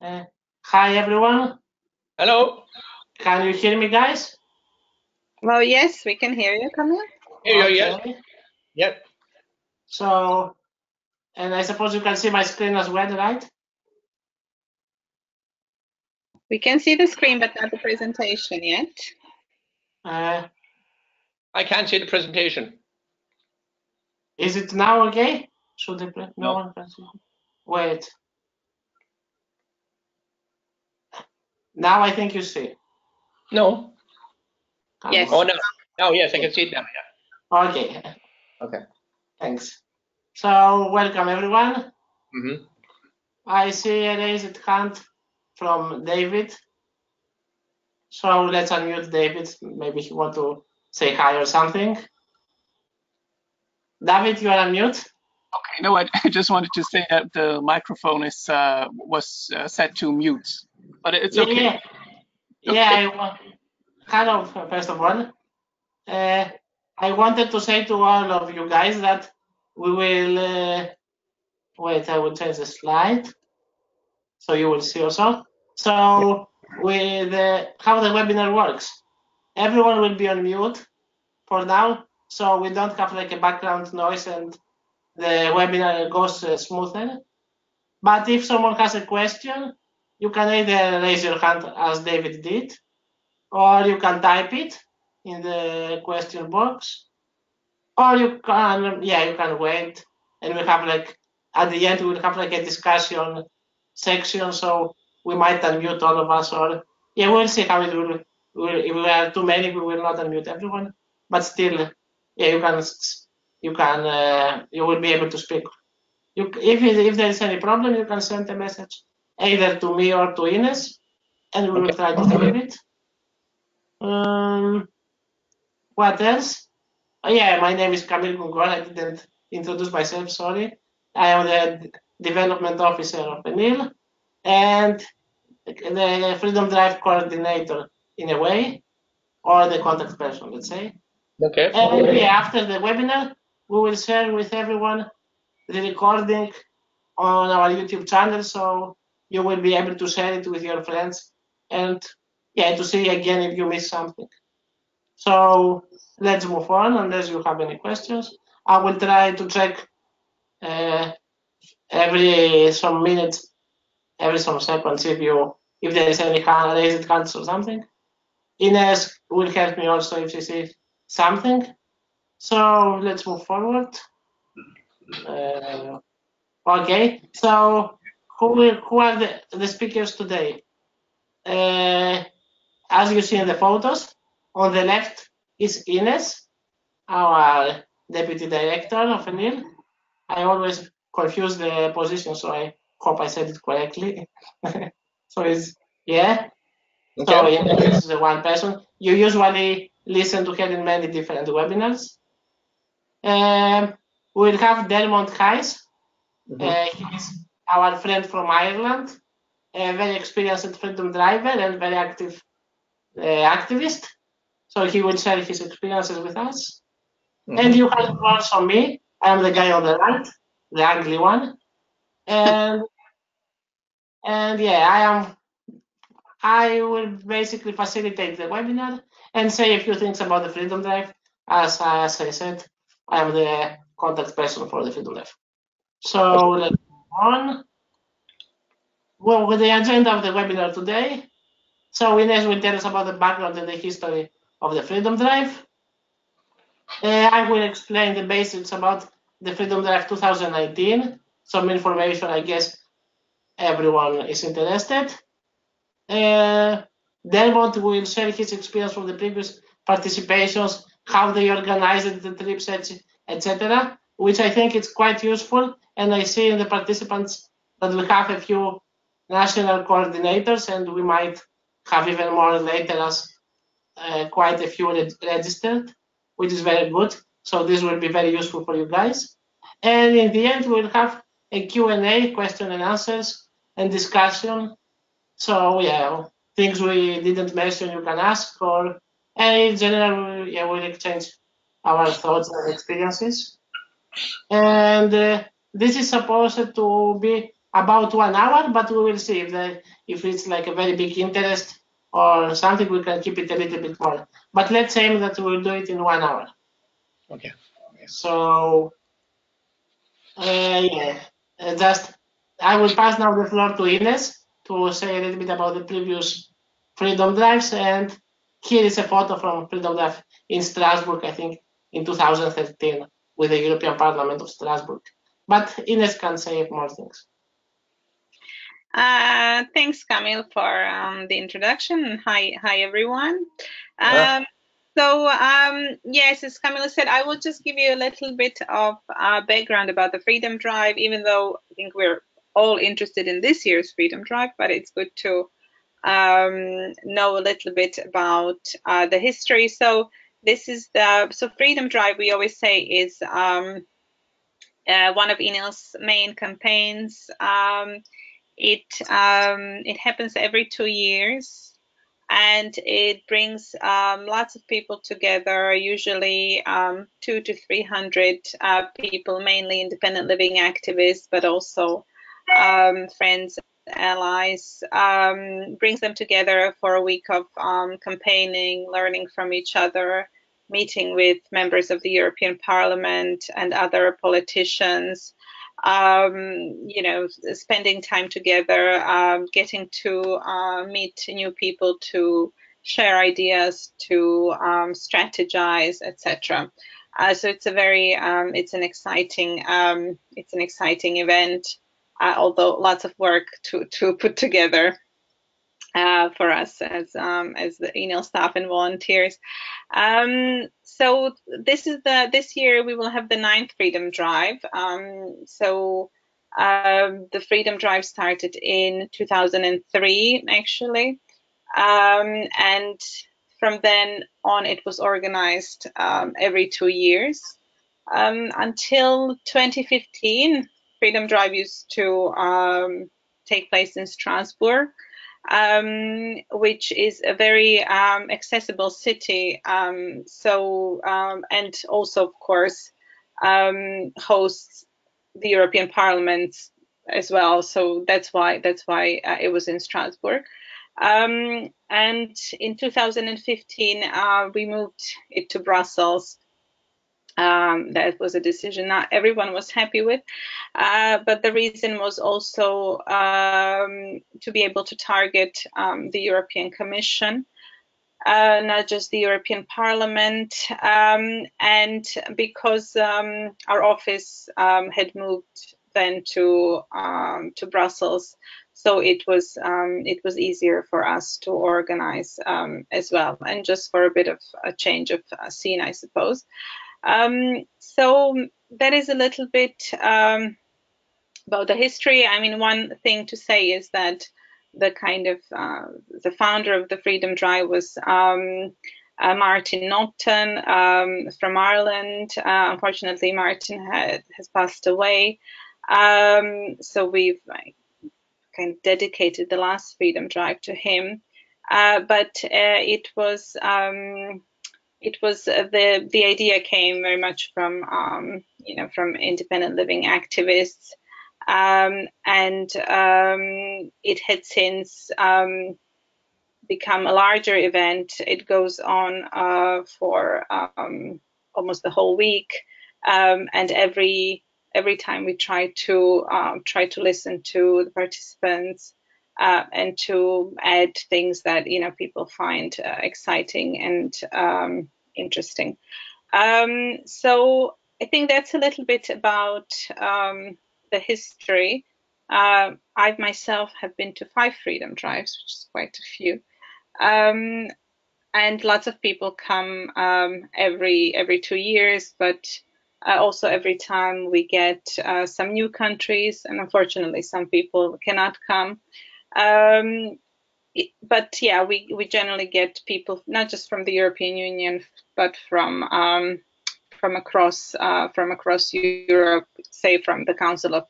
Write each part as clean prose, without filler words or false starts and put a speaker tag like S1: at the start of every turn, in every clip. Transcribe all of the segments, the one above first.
S1: Hi, everyone.
S2: Hello.
S1: Can you hear me, guys?
S3: Well, yes, we can hear you, Camille.
S2: Here you go.
S1: Okay.
S2: Yep.
S1: So, and I suppose you can see my screen as well, right?
S3: We can see the screen, but not the presentation yet.
S1: I
S2: can't see the presentation.
S1: Is it now okay? Should the
S2: No
S1: one can see? Wait. Now I think you see.
S2: No.
S3: Yes.
S2: Oh, no. Oh, yes, I can see it now.
S1: Yeah. Okay.
S2: Okay.
S1: Thanks. So, welcome, everyone.
S2: Mm-hmm.
S1: I see a raised hand from David. So, let's unmute David. Maybe he want to say hi or something. David, you are on mute.
S4: Okay, no, I just wanted to say that the microphone is was set to mute, but it's okay.
S1: Yeah, hello, first of all. I wanted to say to all of you guys that we will, wait, I will change the slide so you will see also. So with how the webinar works, everyone will be on mute for now, so we don't have like a background noise and the webinar goes smoother. But if someone has a question, you can either raise your hand as David did, or you can type it in the question box, or you can wait, and we have like at the end we'll have like a discussion section, so we might unmute all of us, or we'll see how it will. If we are too many, we will not unmute everyone, but still, you will be able to speak. If there is any problem, you can send a message either to me or to Ines, and we will try to solve it. What else? My name is Camille Gungor. I didn't introduce myself, sorry. I am the development officer of ENIL and the Freedom Drive coordinator in a way, or the contact person, let's say.
S2: Okay.
S1: And after the webinar, we will share with everyone the recording on our YouTube channel, so you will be able to share it with your friends and to see again if you missed something. So let's move on unless you have any questions. I will try to check every some minutes, every some seconds if there is any raised hands or something. Ines will help me also if she sees something. So let's move forward. Okay, so who are the speakers today? As you see in the photos, on the left is Ines, our deputy director of ENIL. I always confuse the position, so I hope I said it correctly. So it's Okay. So Ines is the one person. You usually listen to her in many different webinars. We'll have Dermot Hayes. He's our friend from Ireland, a very experienced freedom driver and very active activist. So he will share his experiences with us. And you have also me. I'm the guy on the right, the ugly one. And I will basically facilitate the webinar and say a few things about the Freedom Drive. As I said, I am the contact person for the Freedom Drive. So let's move on. Well, with the agenda of the webinar today, so Ines will tell us about the background and the history of the Freedom Drive. I will explain the basics about the Freedom Drive 2019. Some information, I guess everyone is interested. Dermot will share his experience from the previous participations, how they organized the trips, etc., which I think is quite useful. And I see in the participants that we have a few national coordinators, and we might have even more later as quite a few registered, which is very good. So this will be very useful for you guys. And in the end, we'll have a Q&A, question and answers, and discussion. So things we didn't mention you can ask, or in general, we'll exchange our thoughts and experiences. And this is supposed to be about 1 hour, but we will see if it's like a very big interest or something, we can keep it a little bit more. But let's aim that we'll do it in 1 hour.
S2: Okay.
S1: So, yeah, just I will pass now the floor to Ines to say a little bit about the previous Freedom Drives, and here is a photo from Freedom Drive in Strasbourg, I think in 2013, with the European Parliament of Strasbourg. But Ines can say more things.
S3: Thanks, Camille, for the introduction. Hi, everyone. Yes, as Camille said, I will just give you a little bit of background about the Freedom Drive, even though I think we're all interested in this year's Freedom Drive, but it's good to know a little bit about the history. So this is the Freedom Drive, we always say, is one of ENIL's main campaigns. It happens every 2 years, and it brings lots of people together, usually 200 to 300 people, mainly independent living activists, but also friends, allies, brings them together for a week of campaigning, learning from each other, meeting with members of the European Parliament and other politicians, spending time together, getting to meet new people, to share ideas, to strategize, etc. So it's a very it's an exciting event, although lots of work to put together for us as the ENIL staff and volunteers. So this year we will have the 9th Freedom Drive. The Freedom Drive started in 2003, actually, and from then on it was organized every 2 years until 2015. Freedom Drive used to take place in Strasbourg, which is a very accessible city. And also, of course, hosts the European Parliament as well. So that's why it was in Strasbourg. And in 2015, we moved it to Brussels. That was a decision not everyone was happy with, but the reason was also to be able to target the European Commission, not just the European Parliament, and because our office had moved then to Brussels, so it was easier for us to organize as well, and just for a bit of a change of scene, I suppose. So that is a little bit about the history. I mean, one thing to say is that the kind of the founder of the Freedom Drive was Martin Naughton from Ireland. Unfortunately, Martin has passed away. So we've kind of dedicated the last Freedom Drive to him. But it was the idea came very much from from independent living activists, and it had since become a larger event. It goes on for almost the whole week, and every time we try to listen to the participants and to add things that people find exciting and interesting. So I think that's a little bit about the history. I myself have been to 5 Freedom Drives, which is quite a few, and lots of people come every 2 years, but also every time we get some new countries, and unfortunately some people cannot come. But yeah, we generally get people not just from the European Union, but from across Europe, say from the Council of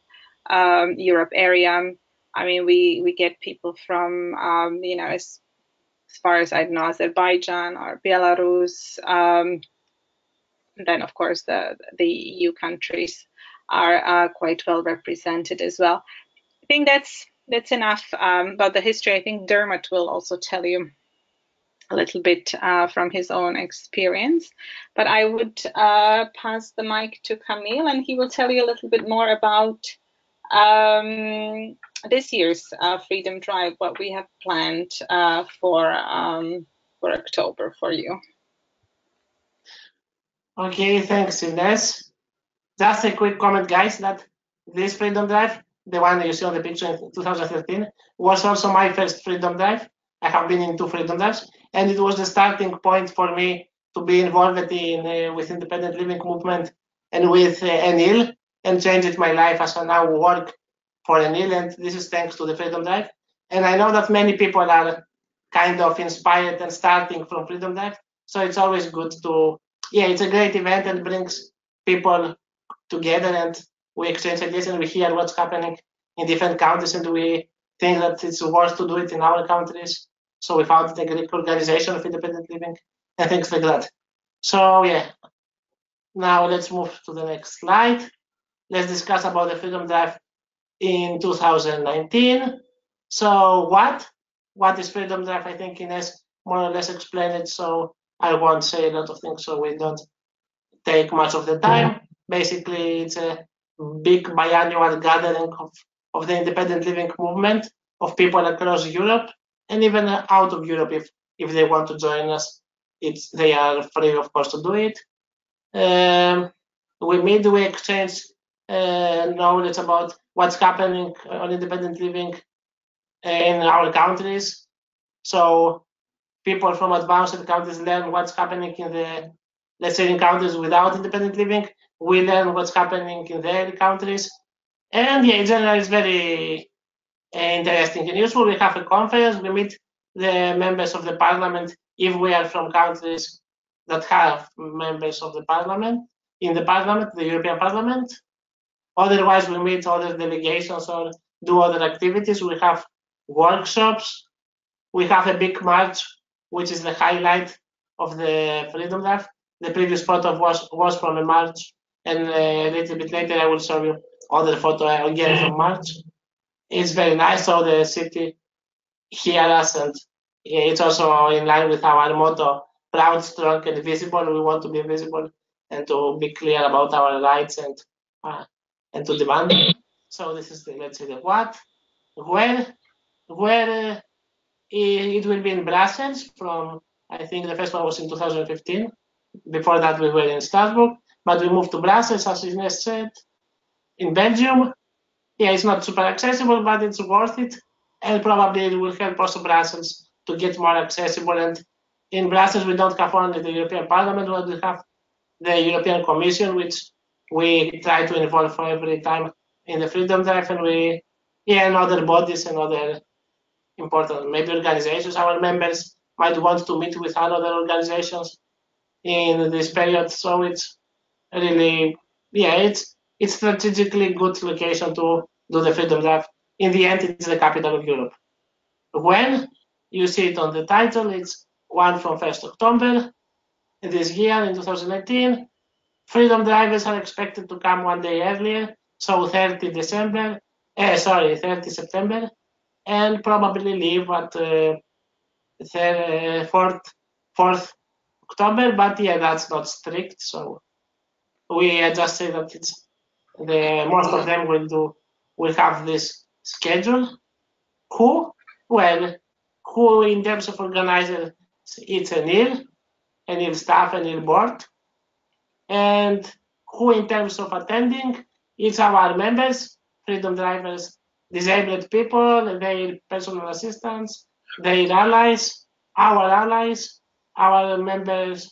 S3: Europe area. I mean, we get people from as far as I know, Azerbaijan or Belarus. Then of course the EU countries are quite well represented as well. think that's enough about the history. I think Dermot will also tell you a little bit from his own experience. But I would pass the mic to Camille, and he will tell you a little bit more about this year's Freedom Drive, what we have planned for October for you.
S1: Okay, thanks, Ines. Just a quick comment, guys, that this Freedom Drive, the one that you see on the picture in 2013, was also my first Freedom Drive. I have been in 2 Freedom Drives, and it was the starting point for me to be involved in with independent living movement and with ENIL, and changed my life as I now work for ENIL, and this is thanks to the Freedom Drive. And I know that many people are kind of inspired and starting from Freedom Drive, so it's always good to, yeah, it's a great event and brings people together, and we exchange ideas and we hear what's happening in different countries, and we think that it's worth to do it in our countries. So we founded a Greek organization of independent living and things like that. So yeah, now let's move to the next slide. Let's discuss about the Freedom Drive in 2019. So what is Freedom Drive? I think Ines more or less explained it, so I won't say a lot of things so we don't take much of the time. Basically, it's a big biannual gathering of the independent living movement of people across Europe and even out of Europe. If they want to join us, they are free, of course, to do it. We meet, we exchange knowledge about what's happening on independent living in our countries. So people from advanced countries learn what's happening in the, let's say, in countries without independent living. We learn what's happening in their countries. And yeah, in general, it's very interesting and useful. We have a conference, we meet the members of the parliament if we are from countries that have members of the parliament, in the parliament, the European Parliament. Otherwise, we meet other delegations or do other activities. We have workshops. We have a big march, which is the highlight of the Freedom Drive. The previous photo was from a march, and a little bit later I will show you other photo again from March. It's very nice, so the city hear us, and it's also in line with our motto, proud, strong, and visible. We want to be visible and to be clear about our rights and to demand. So this is the, let's say, the what, where it will be in Brussels from, I think the first one was in 2015. Before that we were in Strasbourg, but we moved to Brussels, as Ines said, in Belgium. Yeah, it's not super accessible, but it's worth it, and probably it will help also Brussels to get more accessible. And in Brussels, we don't have only the European Parliament, but we have the European Commission, which we try to involve for every time in the Freedom Drive, and and other bodies and other important maybe organizations. Our members might want to meet with other organizations in this period, so it's really, it's strategically good location to do the Freedom Drive. In the end, it's the capital of Europe. When you see it on the title, it's one from 1st October this year in 2019. Freedom Drivers are expected to come one day earlier, so 30 September, and probably leave at 4th October, but yeah, that's not strict, so we just say that it's most of them will have this schedule. Who in terms of organizer, it's ENIL staff, ENIL board, and who in terms of attending, it's our members, Freedom Drivers, disabled people, their personal assistants, their allies, our members,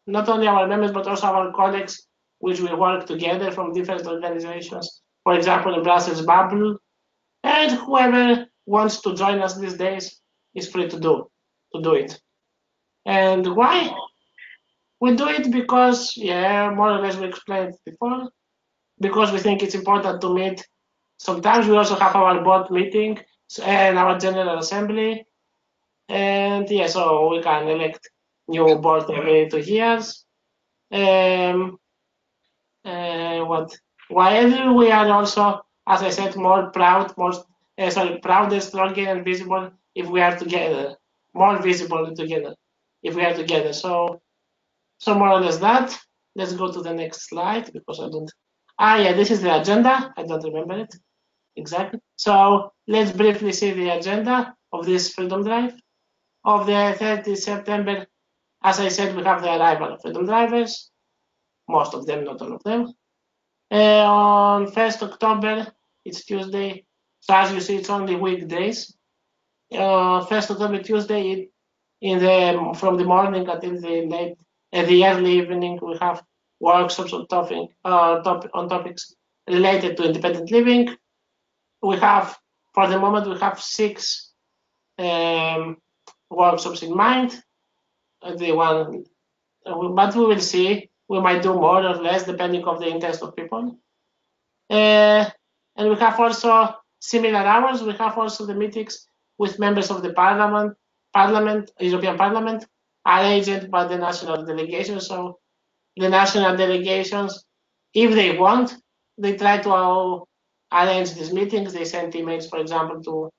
S1: not only our members, but also our colleagues, which we work together from different organizations. For example, the Brussels Bubble, and whoever wants to join us these days is free to do it. And why? We do it because, more or less we explained before, because we think it's important to meet. Sometimes we also have our board meeting and our general assembly, and so we can elect new board every 2 years. While we are also, as I said, more proud, prouder, stronger, and visible if we are together. More visible together if we are together. So more or less that. Let's go to the next slide because I don't. Yeah, this is the agenda. I don't remember it exactly. So let's briefly see the agenda of this Freedom Drive. Of the 30th September, as I said, we have the arrival of Freedom Drivers. Most of them, not all of them. On 1st October, it's Tuesday. So as you see, it's only weekdays. 1st October, Tuesday, from the morning until the early evening, we have workshops on topics related to independent living. We have, for the moment, we have 6 workshops in mind. But we will see. We might do more or less depending on the interest of people. And we have also similar hours. We have also the meetings with members of the European Parliament, arranged by the national delegations. So the national delegations, if they want, they try to arrange these meetings. They send emails, for example, to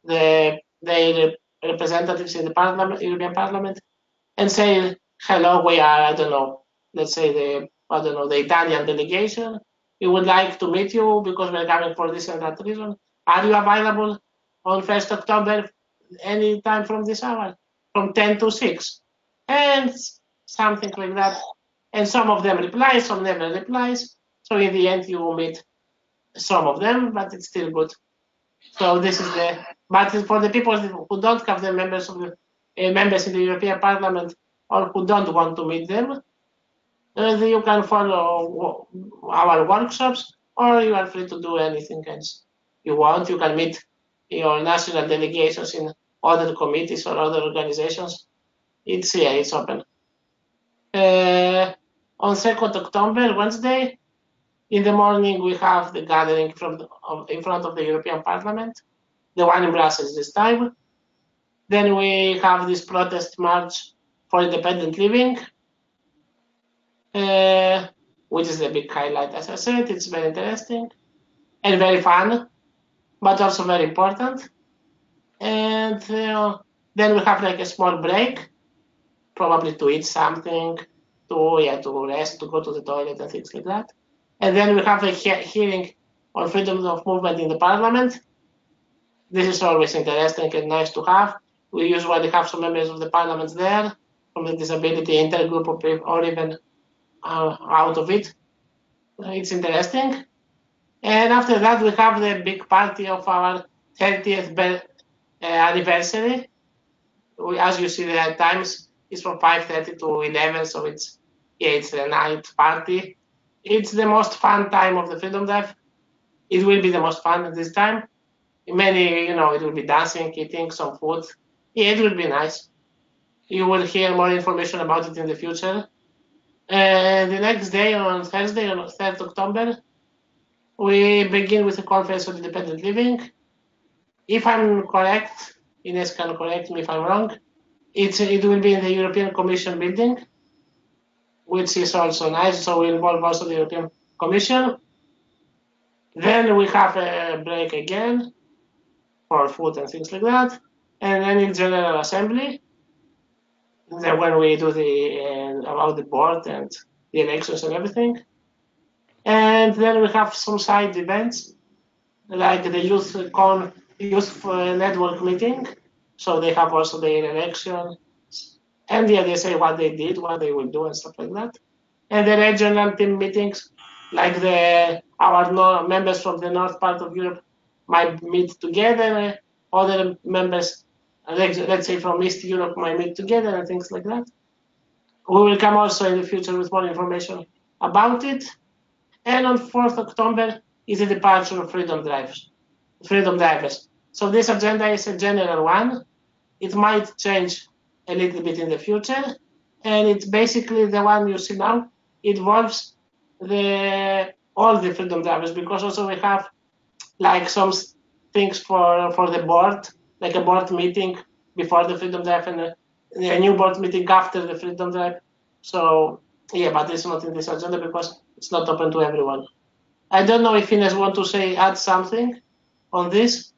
S1: their representatives in the European Parliament, and say, hello, we are, I don't know, let's say the Italian delegation. We would like to meet you because we're coming for this and that reason. Are you available on 1st October any time from this hour, from 10 to 6? And something like that. And some of them reply, some never replies. So in the end, you will meet some of them, but it's still good. So this is but for the people who don't have the members in the European Parliament, or who don't want to meet them, you can follow our workshops, or you are free to do anything else you want. You can meet your national delegations in other committees or other organizations. It's open. On 2nd October, Wednesday, in the morning, we have the gathering in front of the European Parliament, the one in Brussels this time. Then we have this protest march for independent living, which is the big highlight, as I said. It's very interesting and very fun, but also very important. And then we have like a small break, probably to eat something, to rest, to go to the toilet and things like that. And then we have a hearing on freedom of movement in the Parliament. This is always interesting and nice to have. We usually have some members of the Parliament there, from the disability intergroup, or even out of it. It's interesting. And after that, we have the big party of our 30th anniversary. As you see, the times is from 5:30 to 11, so it's a night party. It's the most fun time of the Freedom Drive. It will be the most fun at this time. It will be dancing, eating some food. It will be nice. You will hear more information about it in the future. The next day, on Thursday, on 3rd October, we begin with a conference on independent living. If I'm correct, Ines can correct me if I'm wrong, it will be in the European Commission building, which is also nice, so we involve also the European Commission. Then we have a break again for food and things like that, and then in General Assembly, when we do about the board and the elections and everything. And then we have some side events, like the youth network meeting. So they have also their election, and they say what they did, what they will do, and stuff like that. And the regional team meetings, like our members from the north part of Europe might meet together. Other members, let's say from East Europe, might meet together and things like that. We will come also in the future with more information about it. And on 4th October is the departure of Freedom Drivers. So this agenda is a general one. It might change a little bit in the future, and it's basically the one you see now. It involves all the Freedom Drivers, because also we have like some things for the board, like a board meeting before the Freedom Drive and a new board meeting after the Freedom Drive. So but it's not in this agenda because it's not open to everyone. I don't know if Ines want to add something on this.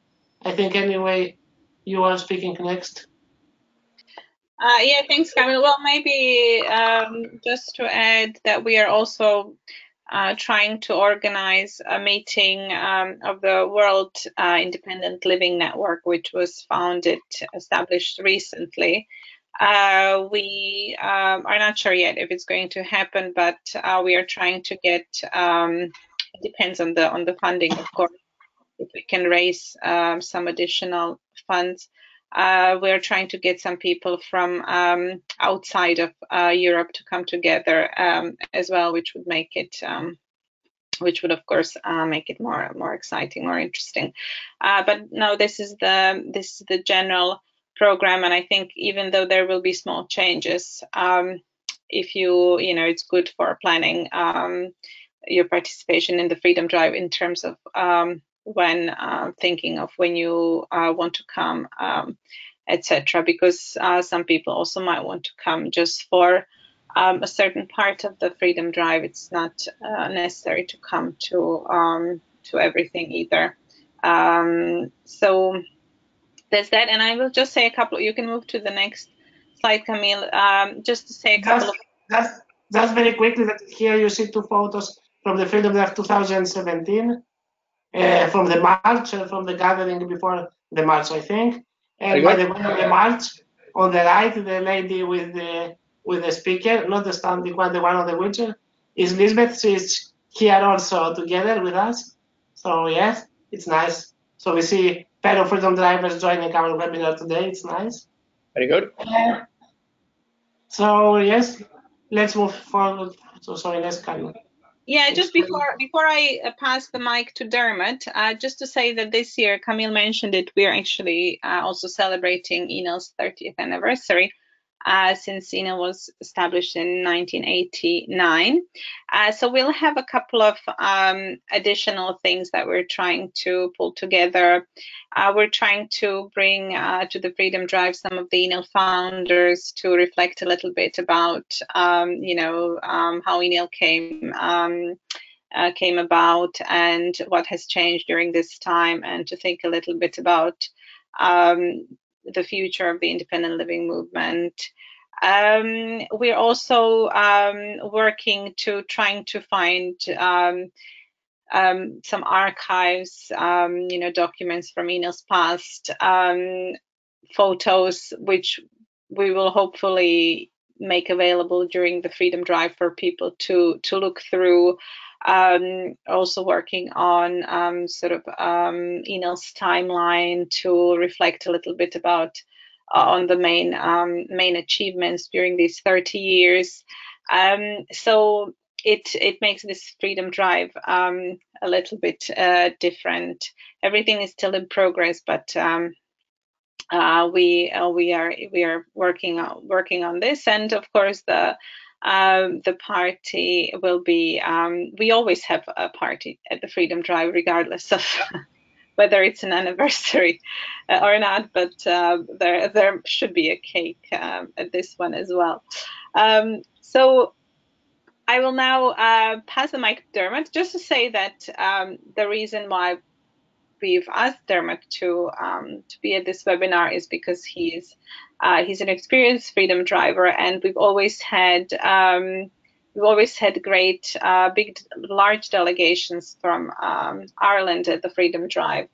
S1: I think anyway, you are speaking next.
S3: Yeah, thanks, Camille. Well, maybe just to add that we are also trying to organize a meeting of the World Independent Living Network, which was established recently. We are not sure yet if it's going to happen, but we are trying to get. It depends on the funding, of course. If we can raise some additional funds, we're trying to get some people from outside of Europe to come together as well, which would make it. Which would, of course, make it more exciting, more interesting. But no, this is the general program, and I think even though there will be small changes, if it's good for planning your participation in the Freedom Drive in terms of when thinking of when you want to come, etc. Because some people also might want to come just for a certain part of the Freedom Drive. It's not necessary to come to everything either. So there's that, and I will just say a couple. You can move to the next slide, Camille. Just to say a couple of.
S1: Just very quickly, that here you see two photos from the Freedom Drive 2017, from the march and from the gathering before the march, I think. And by the way, on the march, on the right, the lady with the speaker, not the standing one, the one on the wheelchair, is Lisbeth. She's here also together with us. So yes, it's nice. So we see fellow Freedom Drivers joining our webinar today. It's nice.
S2: Very good.
S1: So yes, let's move forward. So sorry, let's carry on.
S3: Yeah, just before I pass the mic to Dermot, just to say that this year, Camille mentioned it, we're actually also celebrating ENIL's 30th anniversary, since ENIL was established in 1989. So we'll have a couple of additional things that we're trying to pull together. We're trying to bring to the Freedom Drive some of the ENIL founders to reflect a little bit about, how ENIL came about and what has changed during this time, and to think a little bit about the future of the independent living movement. We're also working to trying to find some archives, documents from ENIL's past, photos, which we will hopefully make available during the Freedom Drive for people to look through. Also working on ENIL's timeline to reflect a little bit about on the main achievements during these 30 years. So it makes this Freedom Drive a little bit different. Everything is still in progress, but we are working on this, and of course the party will be. We always have a party at the Freedom Drive, regardless of whether it's an anniversary or not. But there should be a cake at this one as well. So I will now pass the mic to Dermot, just to say that the reason why we've asked Dermot to be at this webinar is because he's an experienced Freedom Driver, and we've always had great large delegations from Ireland at the Freedom Drive,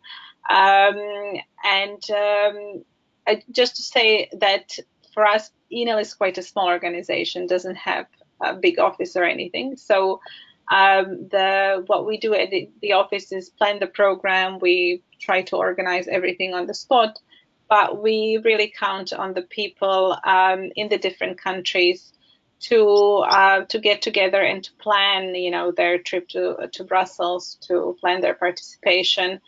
S3: just to say that for us, ENIL is quite a small organization, doesn't have a big office or anything. So what we do at the office is plan the program. We try to organize everything on the spot, but we really count on the people in the different countries to get together and to plan, their trip to Brussels, to plan their participation.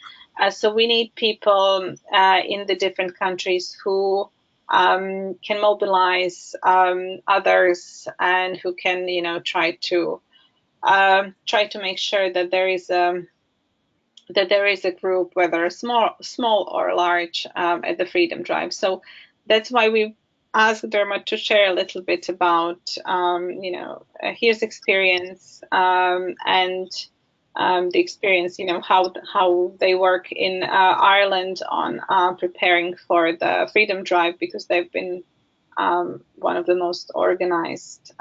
S3: So we need people in the different countries who can mobilize others, and who can, try to make sure that there is a group, whether small or large, at the Freedom Drive. So that's why we asked Dermot to share a little bit about his experience, and the experience, how they work in Ireland on preparing for the Freedom Drive, because they've been one of the most organized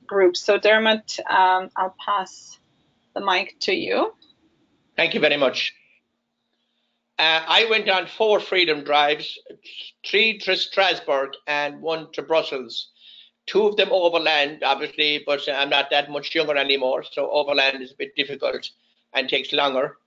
S3: groups. So Dermot, I'll pass the mic to you.
S2: Thank you very much. I went on 4 freedom drives, 3 to Strasbourg and 1 to Brussels. 2 of them overland, obviously, but I'm not that much younger anymore, so overland is a bit difficult and takes longer.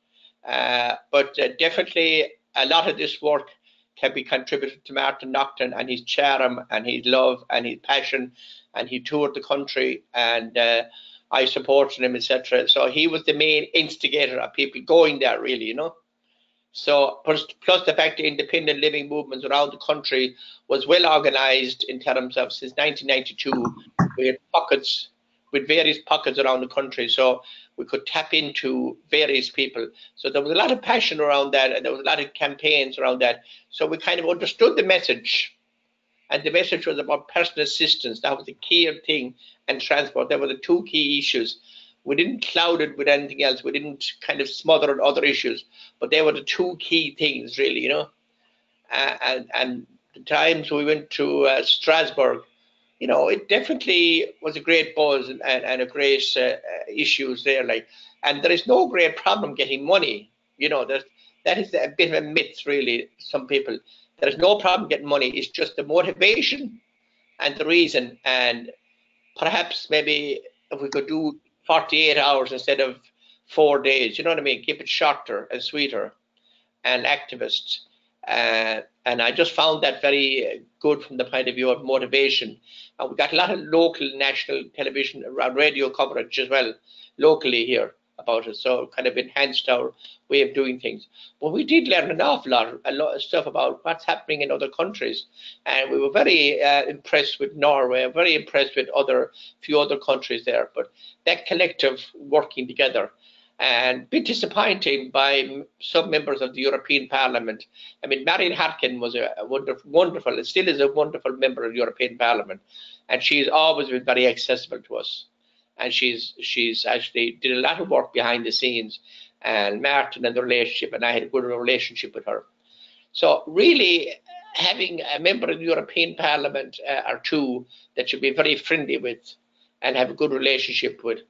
S2: But definitely a lot of this work can be contributed to Martin Naughton and his charm and his love and his passion, and he toured the country, and I supported him, etc. So he was the main instigator of people going there, really, So plus the fact the independent living movements around the country was well organized in terms of, since 1992, we had pockets with various pockets around the country, so we could tap into various people. So there was a lot of passion around that, and there was a lot of campaigns around that. So we kind of understood the message, and the message was about personal assistance. That was the key thing, and transport. There were the 2 key issues. We didn't cloud it with anything else. We didn't kind of smother it other issues, but they were the 2 key things, really, And the times we went to Strasbourg, it definitely was a great buzz and a great issues there. And there is no great problem getting money. That is a bit of a myth, really. Some people, there is no problem getting money. It's just the motivation and the reason. And perhaps maybe if we could do 48 hours instead of 4 days, you know what I mean? Keep it shorter and sweeter and activists. And I just found that very good from the point of view of motivation. And we got a lot of local, national television, radio coverage as well, locally here about it. So it kind of enhanced our way of doing things. But we did learn an awful lot, a lot of stuff about what's happening in other countries. And we were very impressed with Norway, very impressed with few other countries there. But that collective working together, and a bit disappointing by some members of the European Parliament. I mean, Marian Harkin was a wonderful, and still is a wonderful member of the European Parliament, and she's always been very accessible to us. And she's actually did a lot of work behind the scenes, and Martin and the relationship, and I had a good relationship with her. So really, having a member of the European Parliament or 2 that you'd be very friendly with and have a good relationship with.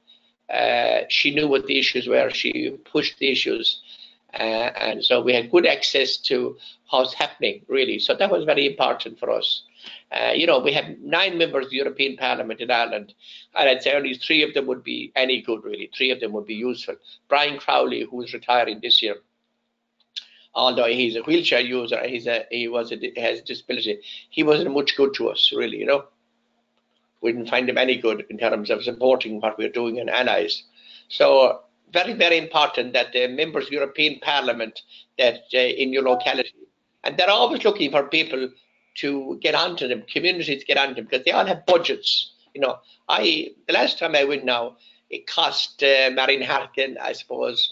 S2: She knew what the issues were. She pushed the issues, and so we had good access to what's happening, really. So that was very important for us. We have 9 members of the European Parliament in Ireland, and I'd say only 3 of them would be any good, really. 3 of them would be useful. Brian Crowley, who is retiring this year, although he's a wheelchair user, he has a disability, he wasn't much good to us, really, We didn't find him any good in terms of supporting what we're doing in allies. So very, very important that the members of the European Parliament that in your locality, and they're always looking for people to get onto them, communities get onto them, because they all have budgets. The last time I went now, it cost Marian Harkin, I suppose,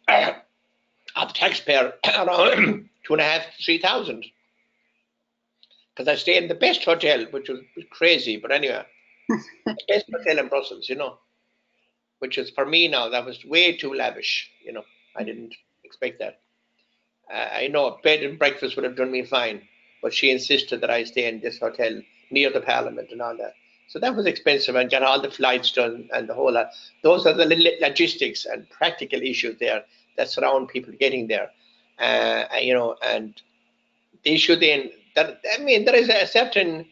S2: of the taxpayer around 2,500 to 3,000. Because I stayed in the best hotel, which was crazy, but anyway, the best hotel in Brussels, which is for me now, that was way too lavish, I didn't expect that. I know bed and breakfast would have done me fine, but she insisted that I stay in this hotel near the Parliament and all that. So that was expensive, and get all the flights done and the whole lot. Those are the logistics and practical issues there that surround people getting there, and the issue then, there is a certain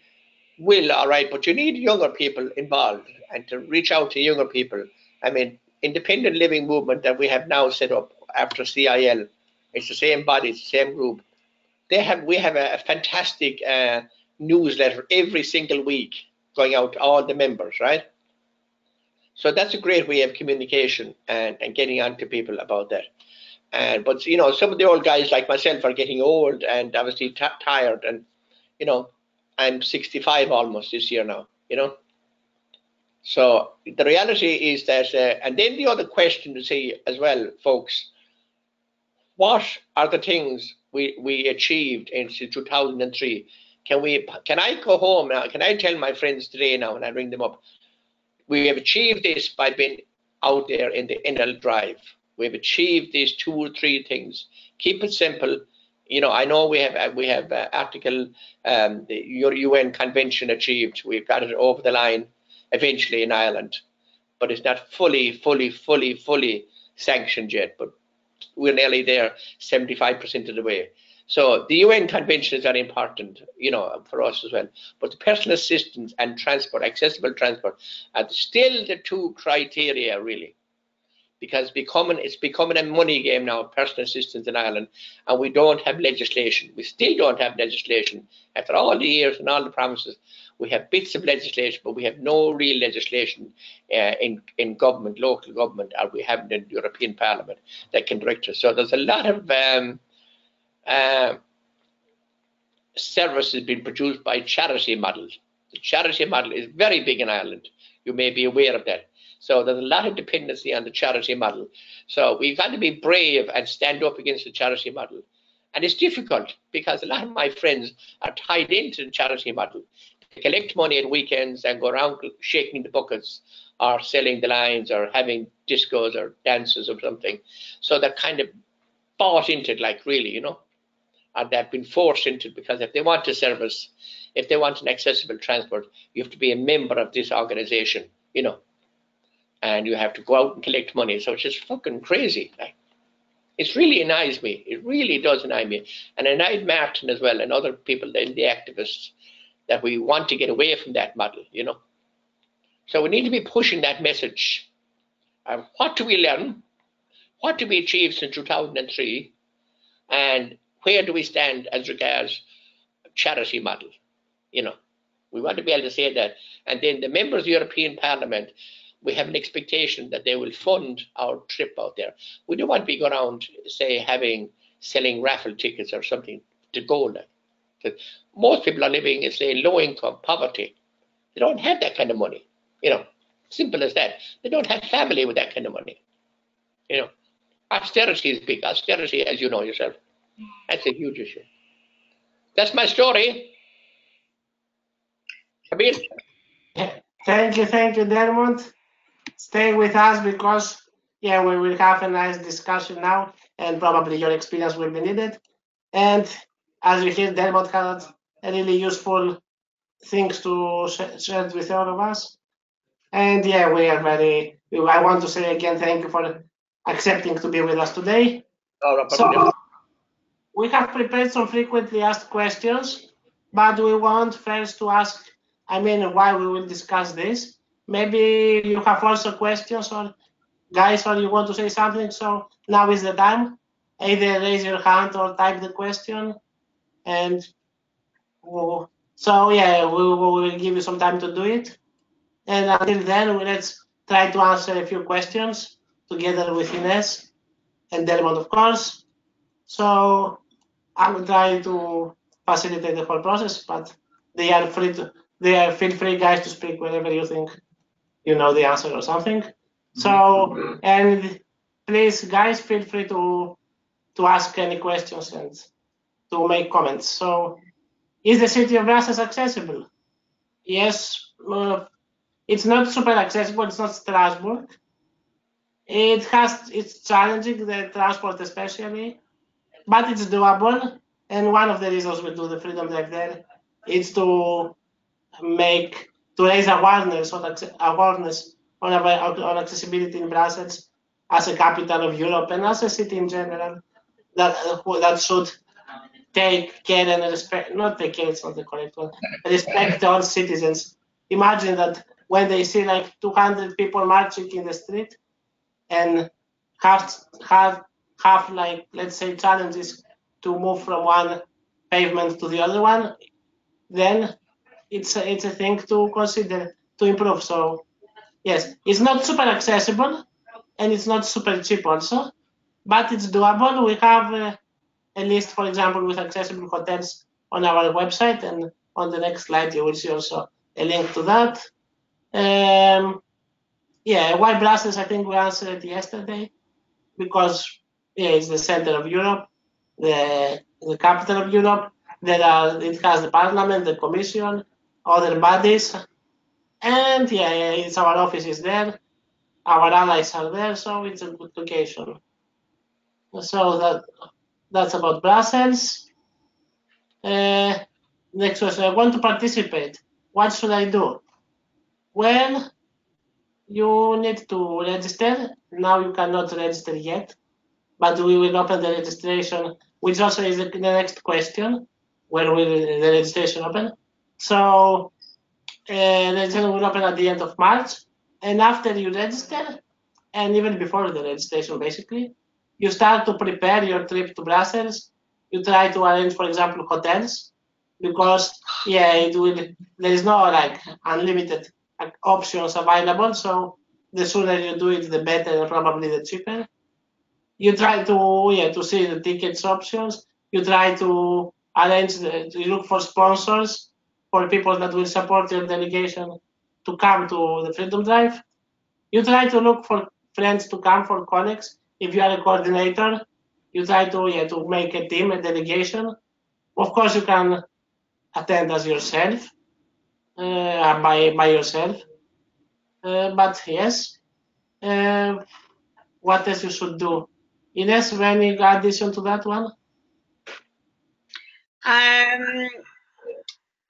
S2: will, all right, but you need younger people involved and to reach out to younger people. Independent living movement that we have now set up after CIL, it's the same body, it's the same group. We have a fantastic newsletter every single week going out to all the members, right? So that's a great way of communication and getting on to people about that. But some of the old guys like myself are getting old and obviously tired, and I'm 65 almost this year now. So the reality is that, and then the other question to see as well, folks, what are the things we achieved in 2003? Can I go home now? Can I tell my friends today now, when I ring them up, we have achieved this by being out there in the ENIL drive. We've achieved these 2 or 3 things. Keep it simple. You know, I know we have article the UN Convention achieved. We've got it over the line eventually in Ireland, but it's not fully sanctioned yet. But we're nearly there, 75% of the way. So the UN Convention is very important, you know, for us as well. But the personal assistance and transport, accessible transport, are still the 2 criteria really, because it's becoming a money game now, personal assistance in Ireland, and we don't have legislation. We still don't have legislation. After all the years and all the promises, we have bits of legislation, but we have no real legislation in government, local government, or we have in the European Parliament that can direct us. So there's a lot of services being produced by charity models. The charity model is very big in Ireland. You may be aware of that. So there's a lot of dependency on the charity model. So we've got to be brave and stand up against the charity model. And it's difficult because a lot of my friends are tied into the charity model. They collect money at weekends and go around shaking the buckets or selling the lines or having discos or dances or something. So they're kind of bought into it, like really, you know, and they've been forced into it, because if they want a service, if they want an accessible transport, you have to be a member of this organization, you know, and you have to go out and collect money. So it's just fucking crazy. Like, it really annoys me. It really does annoy me. And annoyed Martin as well and other people, the activists, that we want to get away from that model, you know. So we need to be pushing that message. What do we learn? What do we achieve since 2003? And where do we stand as regards charity model? You know, we want to be able to say that. And then the members of the European Parliament, we have an expectation that they will fund our trip out there. We don't want to be going around, say, selling raffle tickets or something to go. Like, most people are living in, say, low income, poverty. They don't have that kind of money. You know, simple as that. They don't have family with that kind of money. You know, austerity is big. Austerity, as you know yourself, that's a huge issue. That's my story. Kabir.
S1: Thank you, Dermot. Stay with us because, yeah, we will have a nice discussion now, and probably your experience will be needed. And as you hear, Dermot had really useful things to share with all of us. And yeah, we are I want to say again, thank you for accepting to be with us today. So we have prepared some frequently asked questions, but we want first to ask, why we will discuss this. Maybe you have also questions, or guys, or you want to say something. So now is the time. Either raise your hand or type the question. And so yeah, we will give you some time to do it. And until then, let's try to answer a few questions together with Ines and Dermot, of course. So I will try to facilitate the whole process, but feel free, guys, to speak whenever you think you know the answer or something. So, and please, guys, feel free to ask any questions and to make comments. So, is the city of Brussels accessible? Yes, it's not super accessible. It's not Strasbourg. It's challenging, the transport especially, but it's doable. And one of the reasons we do the Freedom Drive there is to raise awareness on accessibility in Brussels as a capital of Europe and as a city in general that should take care and respect, not take care, it's not the correct one, respect all citizens. Imagine that when they see like 200 people marching in the street and have like, let's say, challenges to move from one pavement to the other one, then it's a thing to consider to improve. So yes, it's not super accessible and it's not super cheap also, but it's doable. We have a list, for example, with accessible hotels on our website, and on the next slide you will see also a link to that. Why Brussels? I think we answered it yesterday, because it's the center of Europe, the capital of Europe. It has the Parliament, the Commission, other bodies, and it's our office is there. our allies are there, so it's a good location. So that's about Brussels. Next question, I want to participate. What should I do? Well, you need to register. Now you cannot register yet, but we will open the registration, which also is the next question. When will the registration open? So the registration will open at the end of March, and after you register, and even before the registration, basically, you start to prepare your trip to Brussels. You try to arrange, for example, hotels, because it will. There is no like unlimited options available. So the sooner you do it, the better, and probably the cheaper. You try to see the tickets options. You try to arrange to look for sponsors, for people that will support your delegation to come to the Freedom Drive. You try to look for friends to come, for colleagues. If you are a coordinator, you try to make a team, a delegation. Of course, you can attend as yourself, by yourself. But yes, what else you should do? Ines, any addition to that one?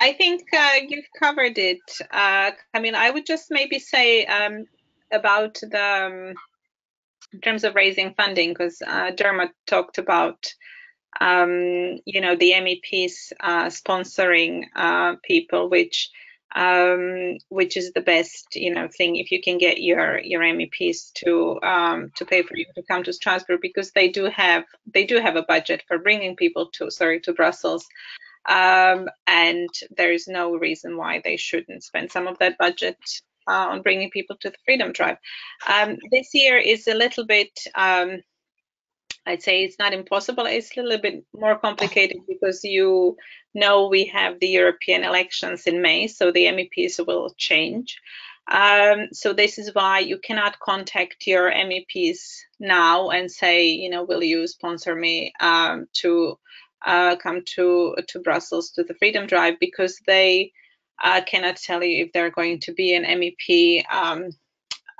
S3: I think you've covered it. Camille, I would just maybe say about the in terms of raising funding, because Dermot talked about the MEPs sponsoring people, which is the best thing if you can get your MEPs to pay for you to come to Strasbourg, because they do have a budget for bringing people to Brussels. And there is no reason why they shouldn't spend some of that budget on bringing people to the Freedom Drive. This year is a little bit, I'd say it's not impossible, it's a little bit more complicated because we have the European elections in May, so the MEPs will change. So this is why you cannot contact your MEPs now and say, will you sponsor me to come to Brussels to the Freedom Drive, because they cannot tell you if they're going to be an MEP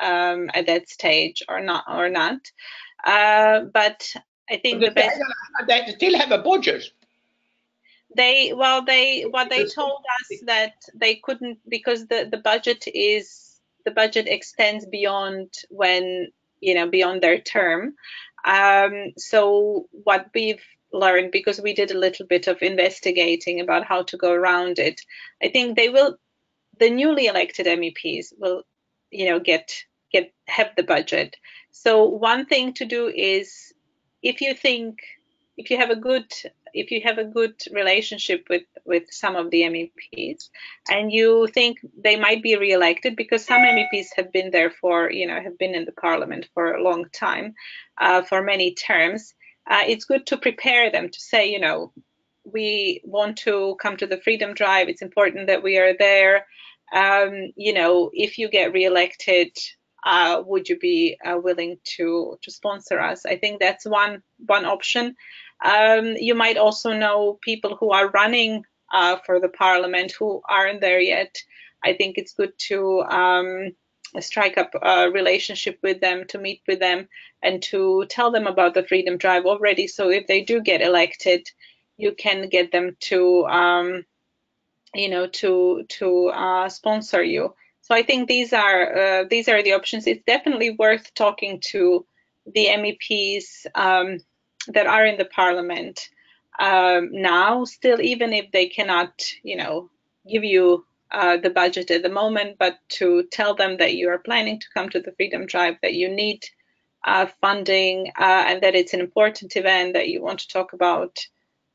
S3: at that stage or not. But I think the best.
S2: They still have a budget.
S3: What they told us that they couldn't, because the budget extends beyond beyond their term. So what we've learned, because we did a little bit of investigating about how to go around it, I think the newly elected MEPs will have the budget. So one thing to do is, if you have a good relationship with some of the MEPs and you think they might be re-elected, because some MEPs have been there have been in the parliament for a long time, for many terms, it's good to prepare them to say, we want to come to the Freedom Drive, it's important that we are there. If you get re-elected, would you be willing to sponsor us? I think that's one option. You might also know people who are running for the parliament who aren't there yet. I think it's good to strike up a relationship with them, to meet with them, and to tell them about the Freedom Drive already. So if they do get elected, you can get them to sponsor you. So I think these are the options. It's definitely worth talking to the MEPs that are in the parliament now, still, even if they cannot, give you the budget at the moment, but to tell them that you are planning to come to the Freedom Drive, that you need funding, and that it's an important event, that you want to talk about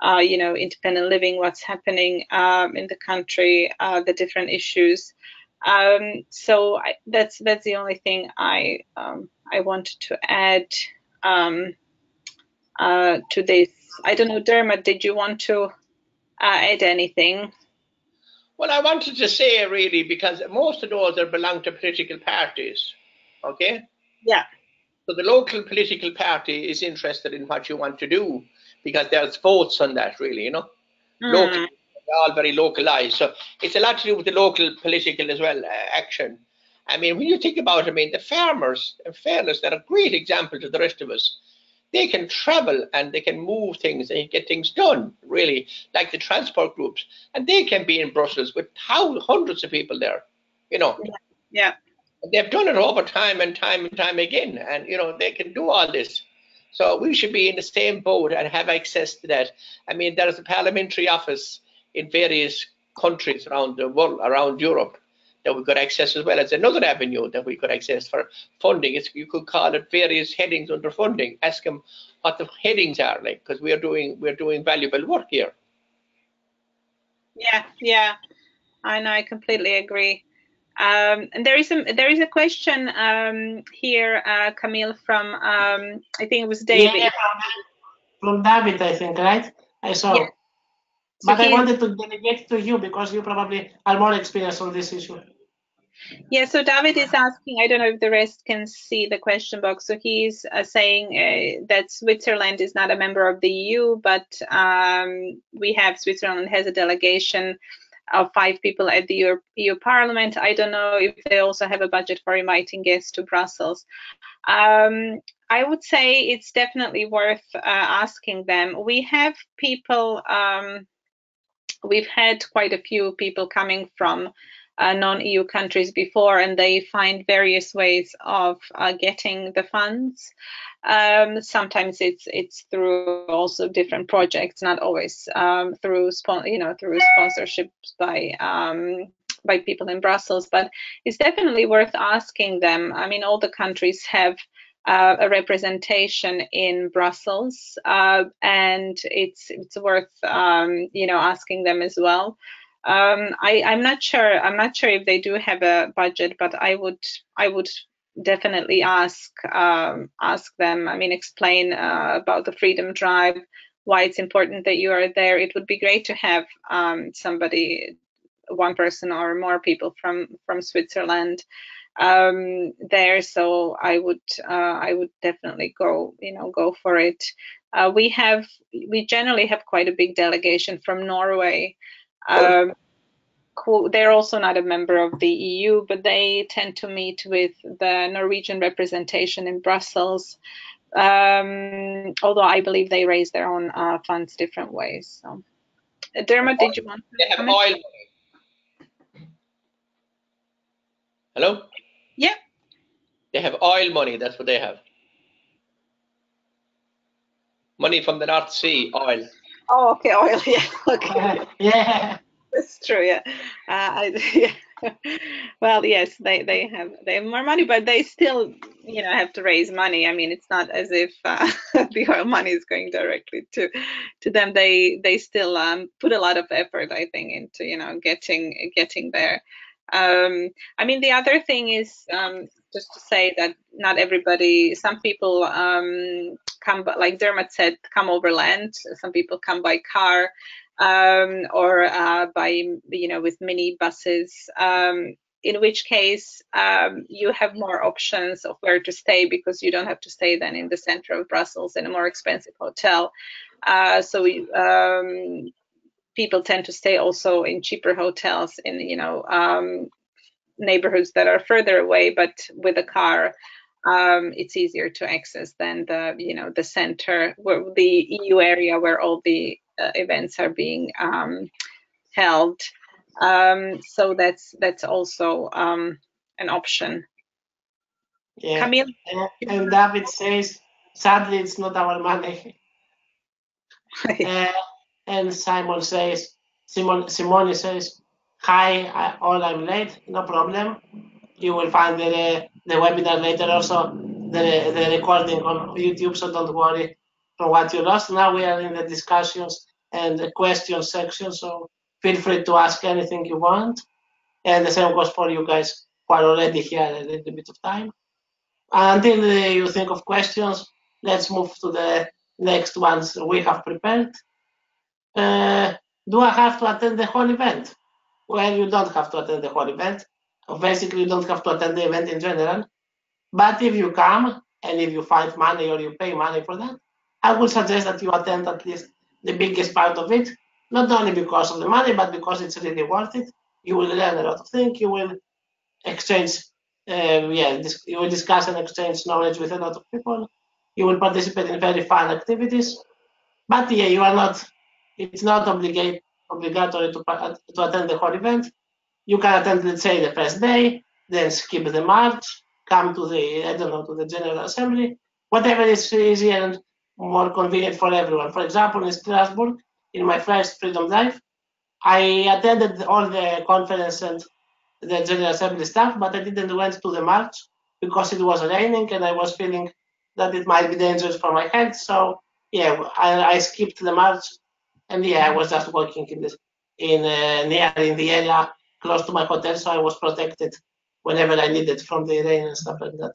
S3: independent living, what's happening in the country, the different issues. So that's the only thing I wanted to add to this. I don't know, Dermot, did you want to add anything?
S2: Well, I wanted to say, really, because most of those belong to political parties, okay?
S3: Yeah.
S2: So the local political party is interested in what you want to do, because there's votes on that, really, Local, they're all very localized. So it's a lot to do with the local political as well, action. I mean, when you think about it, I mean, the farmers, in fairness, they're a great example to the rest of us. They can travel and they can move things and get things done, really, like the transport groups. And they can be in Brussels with hundreds of people there, you know.
S3: Yeah.
S2: They've done it over time and time again, and you know they can do all this. So we should be in the same boat and have access to that. I mean, there is a parliamentary office in various countries around the world, around Europe, that we could access as well as another avenue that we could access for funding. You could call it various headings under funding. Ask them what the headings are like, because we're doing valuable work here.
S3: Yeah, I completely agree. And there is a question here, Camille, from I think it was David.
S1: Yeah, from David, I think, right? I saw.
S3: Yeah.
S1: But I wanted to delegate to you because you probably are more experienced on this issue.
S3: Yeah, so David is asking, I don't know if the rest can see the question box. So he's saying that Switzerland is not a member of the EU, but Switzerland has a delegation of 5 people at the EU Parliament. I don't know if they also have a budget for inviting guests to Brussels. I would say it's definitely worth asking them. We have people, we've had quite a few people coming from non-EU countries before, and they find various ways of getting the funds. Sometimes it's through also different projects, not always through sponsorships by people in Brussels, but it's definitely worth asking them. I mean, all the countries have a representation in Brussels, and it's worth asking them as well. I'm not sure if they do have a budget, but I would definitely ask them. I mean, explain about the Freedom Drive, why it's important that you are there. It would be great to have somebody, one person or more people from Switzerland there. So I would definitely go for it. We generally have quite a big delegation from Norway. They're also not a member of the EU, but they tend to meet with the Norwegian representation in Brussels. Although I believe they raise their own funds different ways. So, Dermot, did you want to
S2: They have
S3: comment?
S2: oil money. Hello?
S3: Yeah.
S2: They have oil money, that's what they have. Money from the North Sea, oil.
S3: Oh, okay, oil, yeah. Okay.
S1: Yeah.
S3: That's true, yeah. Yeah. Well, yes, they have more money, but they still, have to raise money. I mean, it's not as if the oil money is going directly to them. They still put a lot of effort, I think, into getting there. I mean, the other thing is just to say that not everybody. Some people come, like Dermot said, come over land. Some people come by car. Or by with mini buses, in which case you have more options of where to stay, because you don't have to stay then in the center of Brussels in a more expensive hotel. So people tend to stay also in cheaper hotels in neighborhoods that are further away, but with a car it's easier to access than the center, where the EU area where all the events are being held. So that's also an option.
S1: Yeah.
S3: Camille?
S1: And David says, sadly, it's not our money. And Simone says, hi, I'm late, no problem. You will find the webinar later, also the recording on YouTube, so don't worry for what you lost. Now we are in the discussions and the question section, so feel free to ask anything you want. And the same goes for you guys who are already here a little bit of time. Until you think of questions, let's move to the next ones we have prepared. Do I have to attend the whole event? Well, you don't have to attend the whole event. Basically, you don't have to attend the event in general. But if you come and if you find money or you pay money for that, I would suggest that you attend at least the biggest part of it, not only because of the money, but because it's really worth it. You will learn a lot of things. You will exchange you will discuss and exchange knowledge with a lot of people. You will participate in very fun activities. But yeah, you are not. It's not obligatory to attend the whole event. You can attend, let's say, the first day, then skip the march, come to the General Assembly, whatever is easier and more convenient for everyone. For example, in Strasbourg, in my first Freedom Drive, I attended all the conference and the General Assembly stuff, but I didn't went to the march because it was raining and I was feeling that it might be dangerous for my health. So yeah, I skipped the march, and yeah, I was just walking in the area close to my hotel, so I was protected whenever I needed from the rain and stuff like that.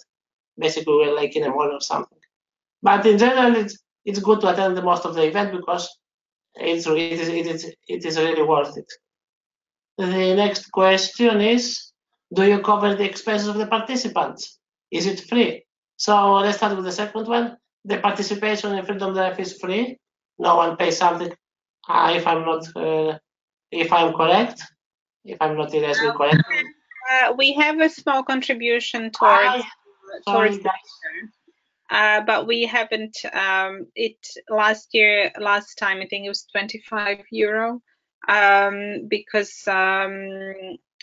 S1: Basically, we were like in a mall or something. But in general, it's good to attend the most of the event because it is really worth it. The next question is, do you cover the expenses of the participants? Is it free? So let's start with the second one. The participation in Freedom Drive is free. No one pays something. If I'm correct, if I'm not erasing correct.
S3: We have a small contribution towards
S1: Sorry, guys.
S3: but we haven't. Last time I think it was €25, because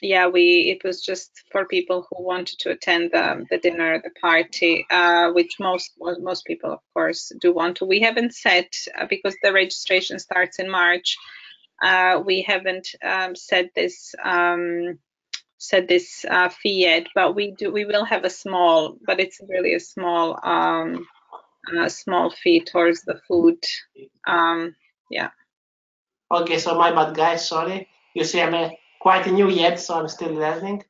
S3: it was just for people who wanted to attend the dinner, the party, which most people, of course, do want to. We haven't set because the registration starts in March. We haven't set this fee yet, but we will have a small, but it's really a small small fee towards the food. Yeah.
S1: Okay, so my bad, guys. Sorry. You see, I'm quite new yet, so I'm still learning.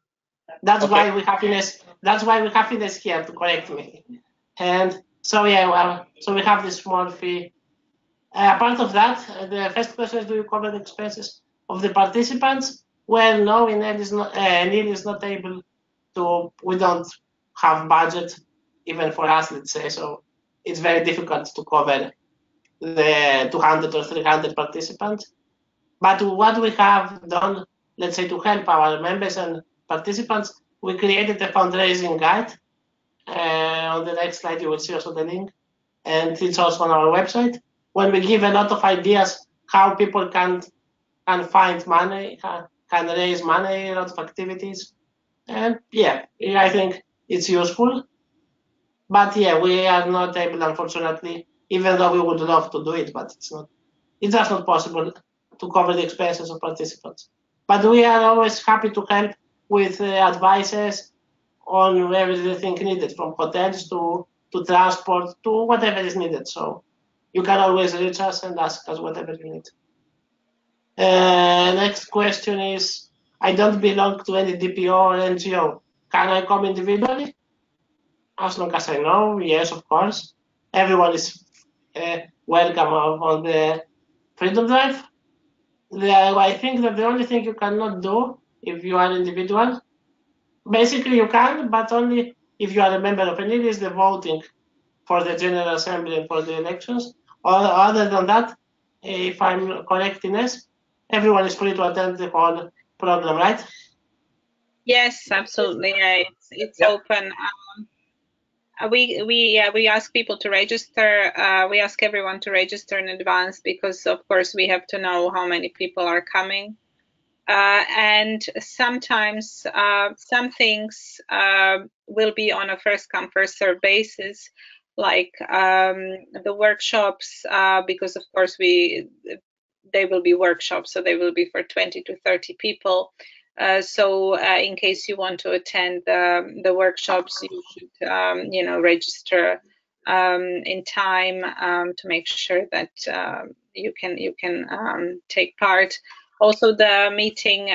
S1: That's why we have Ines. That's why we have Ines here to correct me. And so yeah, so we have this small fee. Apart of that, the first question is: do you cover the expenses of the participants? Well, no, ENIL is not able to. We don't have budget even for us, let's say. So it's very difficult to cover the 200 or 300 participants. But what we have done, let's say, to help our members and participants, we created a fundraising guide. On the next slide, you will see also the link, and it's also on our website. When we give a lot of ideas how people can find money, can raise money, a lot of activities, and yeah, I think it's useful. But yeah, we are not able, unfortunately, even though we would love to do it, but it's not. It's just not possible to cover the expenses of participants. But we are always happy to help with advices on everything needed, from hotels to transport to whatever is needed. So you can always reach us and ask us whatever you need. Next question is, I don't belong to any DPO or NGO. Can I come individually? As long as I know, yes, of course. Everyone is welcome on the Freedom Drive. I think that the only thing you cannot do if you are individual, basically you can, but only if you are a member of ENIL, is the voting for the General Assembly and for the elections. Other than that, if I'm correct, Ines, everyone is free to attend the whole program, right?
S3: Yes, absolutely. Yeah, it's open. We ask people to register. We ask everyone to register in advance because, of course, we have to know how many people are coming. And sometimes some things will be on a first come first serve basis, like the workshops, because of course they will be workshops, so they will be for 20 to 30 people. So in case you want to attend the workshops, you should register in time to make sure that you can take part. Also, the meeting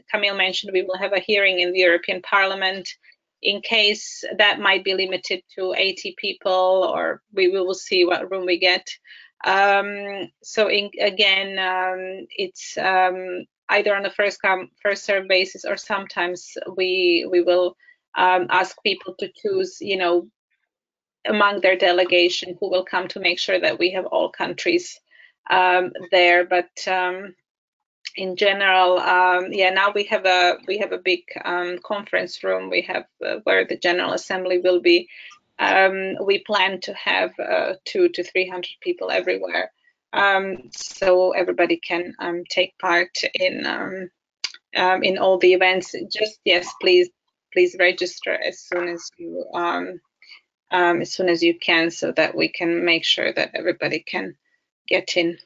S3: Camille mentioned, we will have a hearing in the European Parliament. In case that might be limited to 80 people, or we will see what room we get. So again, it's either on a first come first serve basis, or sometimes we will ask people to choose, among their delegation who will come, to make sure that we have all countries there. But in general, yeah, now we have a big conference room. We have where the General Assembly will be. We plan to have 200 to 300 people everywhere, so everybody can take part in all the events. Just yes, please register as soon as you can, so that we can make sure that everybody can get in.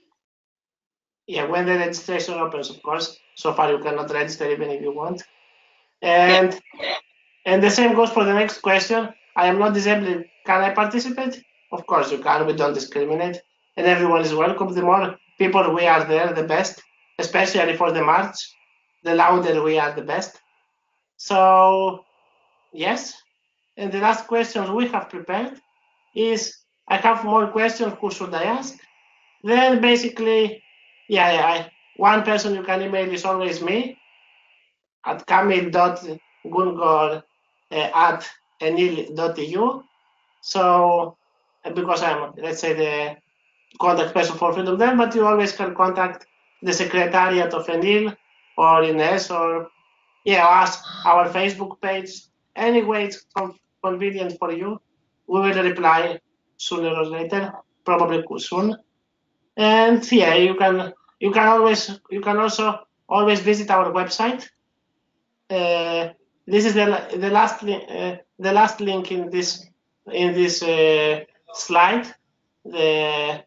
S1: Yeah, when the registration opens, of course. So far, you cannot register even if you want. And the same goes for the next question. I am not disabled. Can I participate? Of course you can. We don't discriminate, and everyone is welcome. The more people we are there, the best. Especially for the march, the louder we are, the best. So yes. And the last question we have prepared is: I have more questions. Who should I ask? Then basically, one person you can email is always me at kamil.gungor@enil.eu. So because I'm, let's say, the contact person for Freedom Drive, but you always can contact the Secretariat of ENIL or Ines or us, our Facebook page. Any way it's convenient for you, we will reply sooner or later, probably soon. And you can also always visit our website. This is the last link in this slide. The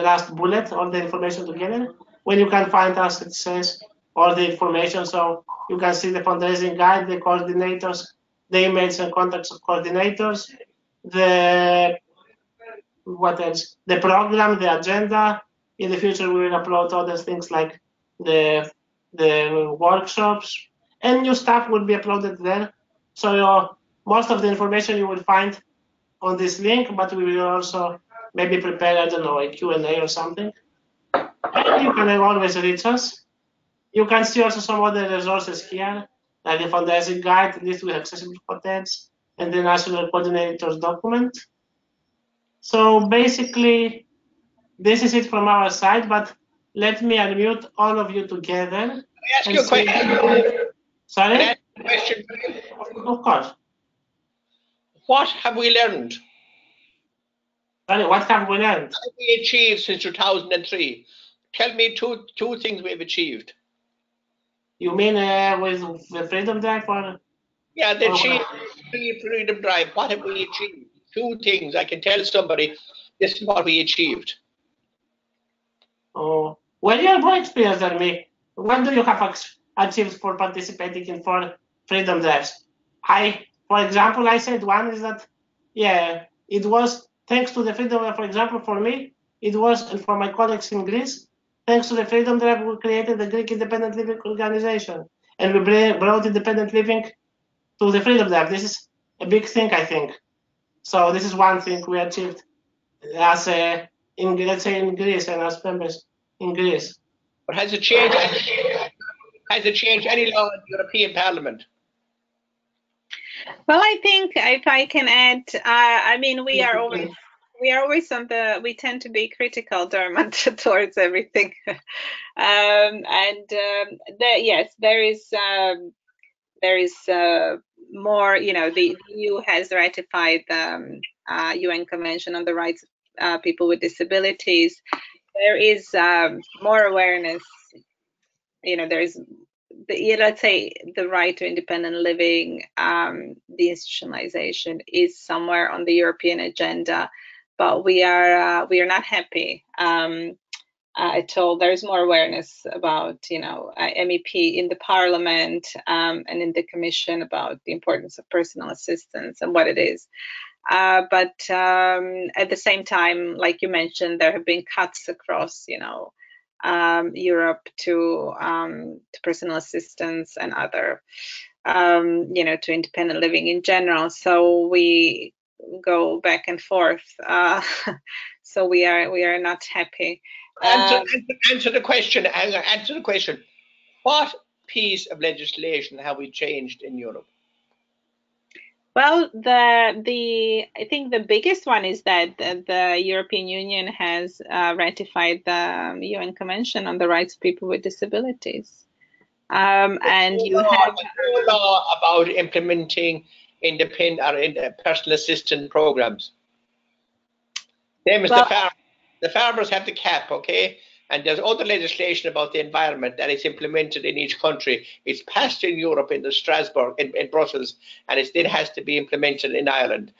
S1: last bullet, all the information together. When you can find us, it says all the information, so you can see the fundraising guide, the coordinators, the emails and contacts of coordinators, what else? The program, the agenda. In the future, we will upload other things like the workshops, and new stuff will be uploaded there. So most of the information you will find on this link, but we will also maybe prepare, I don't know, a Q&A or something. And you can always reach us. You can see also some other resources here, like the fundraising guide, list with accessible hotels, and the national coordinators document. So basically, this is it from our side, but let me unmute all of you together.
S2: Can I ask you a question?
S1: Sorry?
S2: Can I ask you a question?
S1: Of course.
S2: What have we learned?
S1: Sorry, what have we learned?
S2: What have we achieved since 2003? Tell me two things we've achieved.
S1: You mean with the Freedom Drive?
S2: Yeah, the Freedom Drive. What have we achieved? Two things. I can tell somebody this is what we achieved.
S1: Oh, well, you're more experienced than me. What do you have achieved for participating in 4 Freedom Drives? For example, I said one is that, it was thanks to the Freedom Drive, for example, for me, it was, and for my colleagues in Greece, thanks to the Freedom Drive, we created the Greek Independent Living Organization, and we brought independent living to the Freedom Drive. This is a big thing, I think. So this is one thing we achieved as let's say in Greece and as members in Greece.
S2: But has it changed? Has it changed any law in the European Parliament?
S3: Well, I think if I can add, I mean, we are always we tend to be critical, Dermot, towards everything. There is more, the EU has ratified the UN Convention on the Rights of People with Disabilities. There is more awareness, there is, let's say, the right to independent living, the institutionalization is somewhere on the European agenda, but we are not happy at all. There's more awareness about, MEP in the Parliament and in the Commission about the importance of personal assistance and what it is. But at the same time, like you mentioned, there have been cuts across, Europe to personal assistance and other, to independent living in general. So we go back and forth. So we are not happy.
S2: Answer the question. Answer the question. What piece of legislation have we changed in Europe?
S3: Well, I think the biggest one is that the European Union has ratified the UN Convention on the Rights of People with Disabilities. And you have
S2: no law about implementing independent or personal assistance programs. Same as the farmers have the cap, okay? And there's other legislation about the environment that is implemented in each country. It's passed in Europe, in the Strasbourg, in Brussels, and it still has to be implemented in Ireland.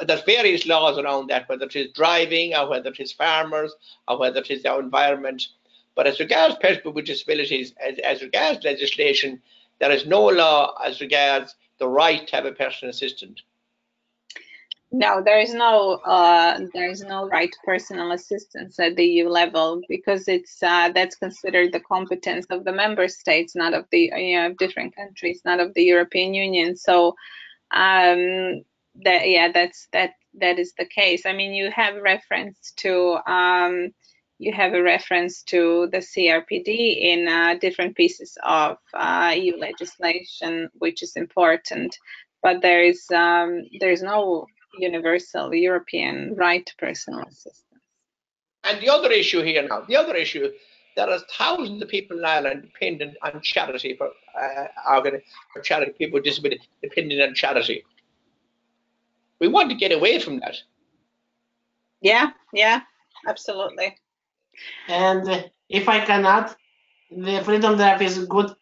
S2: There's various laws around that, whether it is driving or whether it is farmers or whether it is our environment. But as regards people with disabilities, as regards legislation, there is no law as regards the right to have a personal assistant.
S3: No, there is no right to personal assistance at the EU level, because it's that's considered the competence of the member states, not of the different countries, not of the European Union. So that is the case. I mean, you have a reference to the CRPD in different pieces of EU legislation, which is important, but there's no universal European right to personal assistance.
S2: And the other issue here now, there are thousands of people in Ireland dependent on charity for charity, people with disability dependent on charity. We want to get away from that.
S3: Yeah, absolutely.
S1: And if I can add, the freedom drive is a good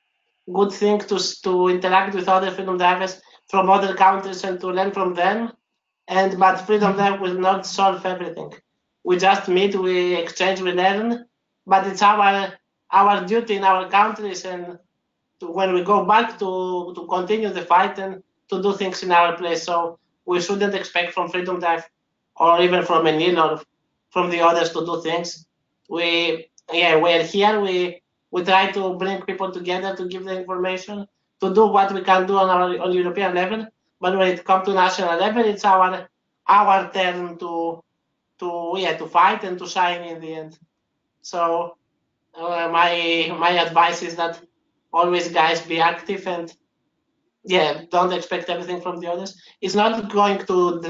S1: thing to interact with other freedom drivers from other countries and to learn from them. But freedom drive will not solve everything. We just meet, we exchange, we learn. But it's our duty in our countries, and when we go back to continue the fight and to do things in our place. So we shouldn't expect from freedom drive or even from ENIL or from the others to do things. We're here. We try to bring people together to give the information, to do what we can do on European level. But when it comes to national level, it's our turn to fight and to shine in the end. So my advice is that always, guys, be active and don't expect everything from the others. It's not going to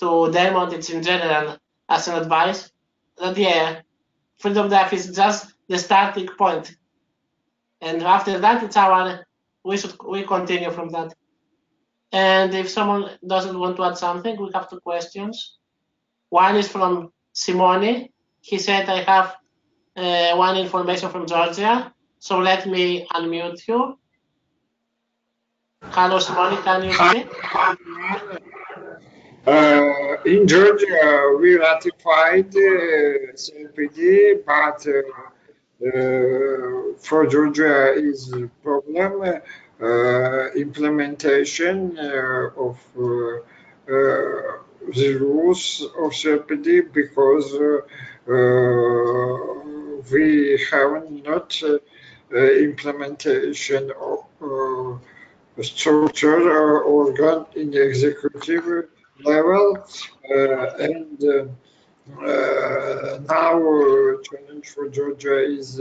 S1: Dermot, it's in general as an advice that freedom drive is just the starting point, and after that it's we continue from that. And if someone doesn't want to add something, we have two questions. One is from Simone. He said, I have one information from Georgia, so let me unmute you. Hello, Simone, can you speak?
S5: In Georgia, we ratified CRPD, but for Georgia is a problem implementation of the rules of CRPD, because we have not implementation of structure or organ in the executive level, and now challenge for Georgia is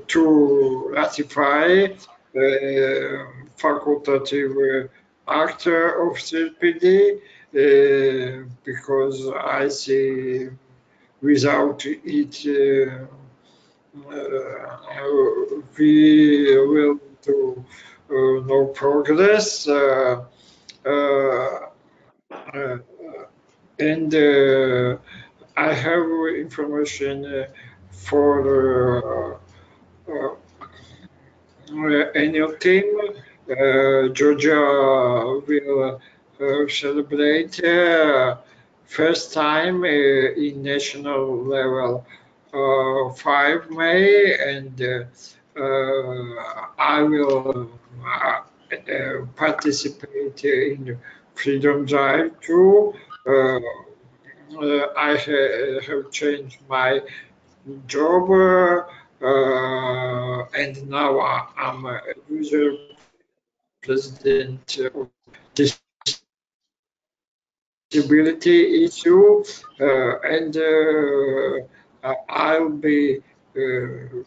S5: to ratify facultative act of CRPD, because I see without it we will do no progress, and I have information for ENIL team. Georgia will celebrate first time in national level 5 May, and I will participate in Freedom Drive too. I have changed my job, and now I'm a user president of disability issue, and I'll be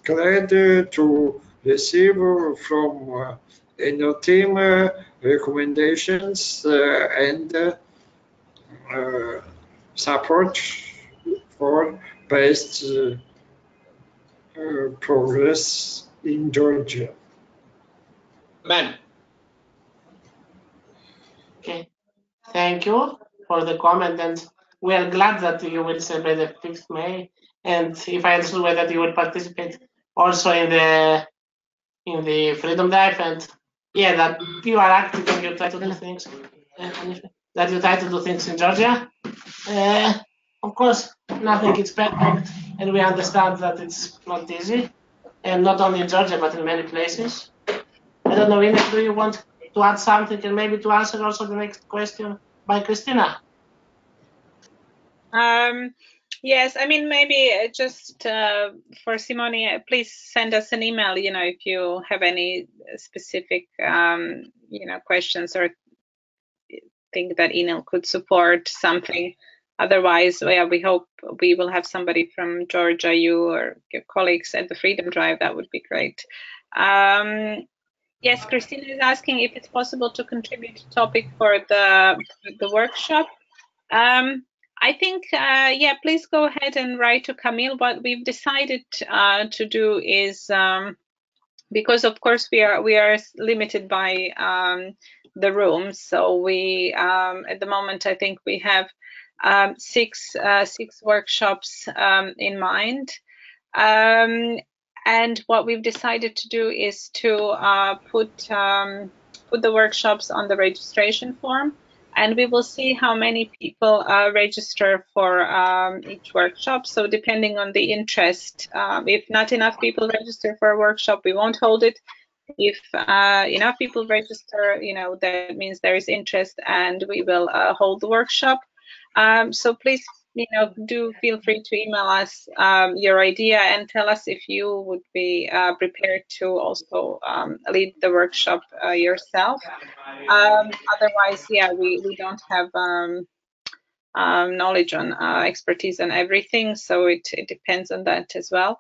S5: glad to receive from ENIL team recommendations and support for best progress in Georgia.
S2: Man.
S1: Okay, thank you for the comment, and we are glad that you will celebrate the 5th May. And if I understood well, that you will participate also in the Freedom Drive, and yeah, that you are active and you try to do things, that you try to do things in Georgia. Of course, nothing is perfect, and we understand that it's not easy, and not only in Georgia but in many places. I don't know, ENIL, do you want to add something and maybe to answer also the next question by Christina?
S3: Yes, I mean, maybe just for Simone, please send us an email, if you have any specific, questions or think that ENIL could support something. Otherwise, we hope we will have somebody from Georgia, you or your colleagues at the Freedom Drive. That would be great. Yes, Christina is asking if it's possible to contribute a topic for the workshop. I think, please go ahead and write to Camille. What we've decided to do is, because of course we are limited by the room, so we at the moment I think we have 6 workshops in mind. And what we've decided to do is to put the workshops on the registration form, and we will see how many people register for each workshop. So depending on the interest, if not enough people register for a workshop, we won't hold it. If enough people register, that means there is interest, and we will hold the workshop. So please, do feel free to email us your idea and tell us if you would be prepared to also lead the workshop yourself. Otherwise, we don't have knowledge on expertise on everything, so it depends on that as well.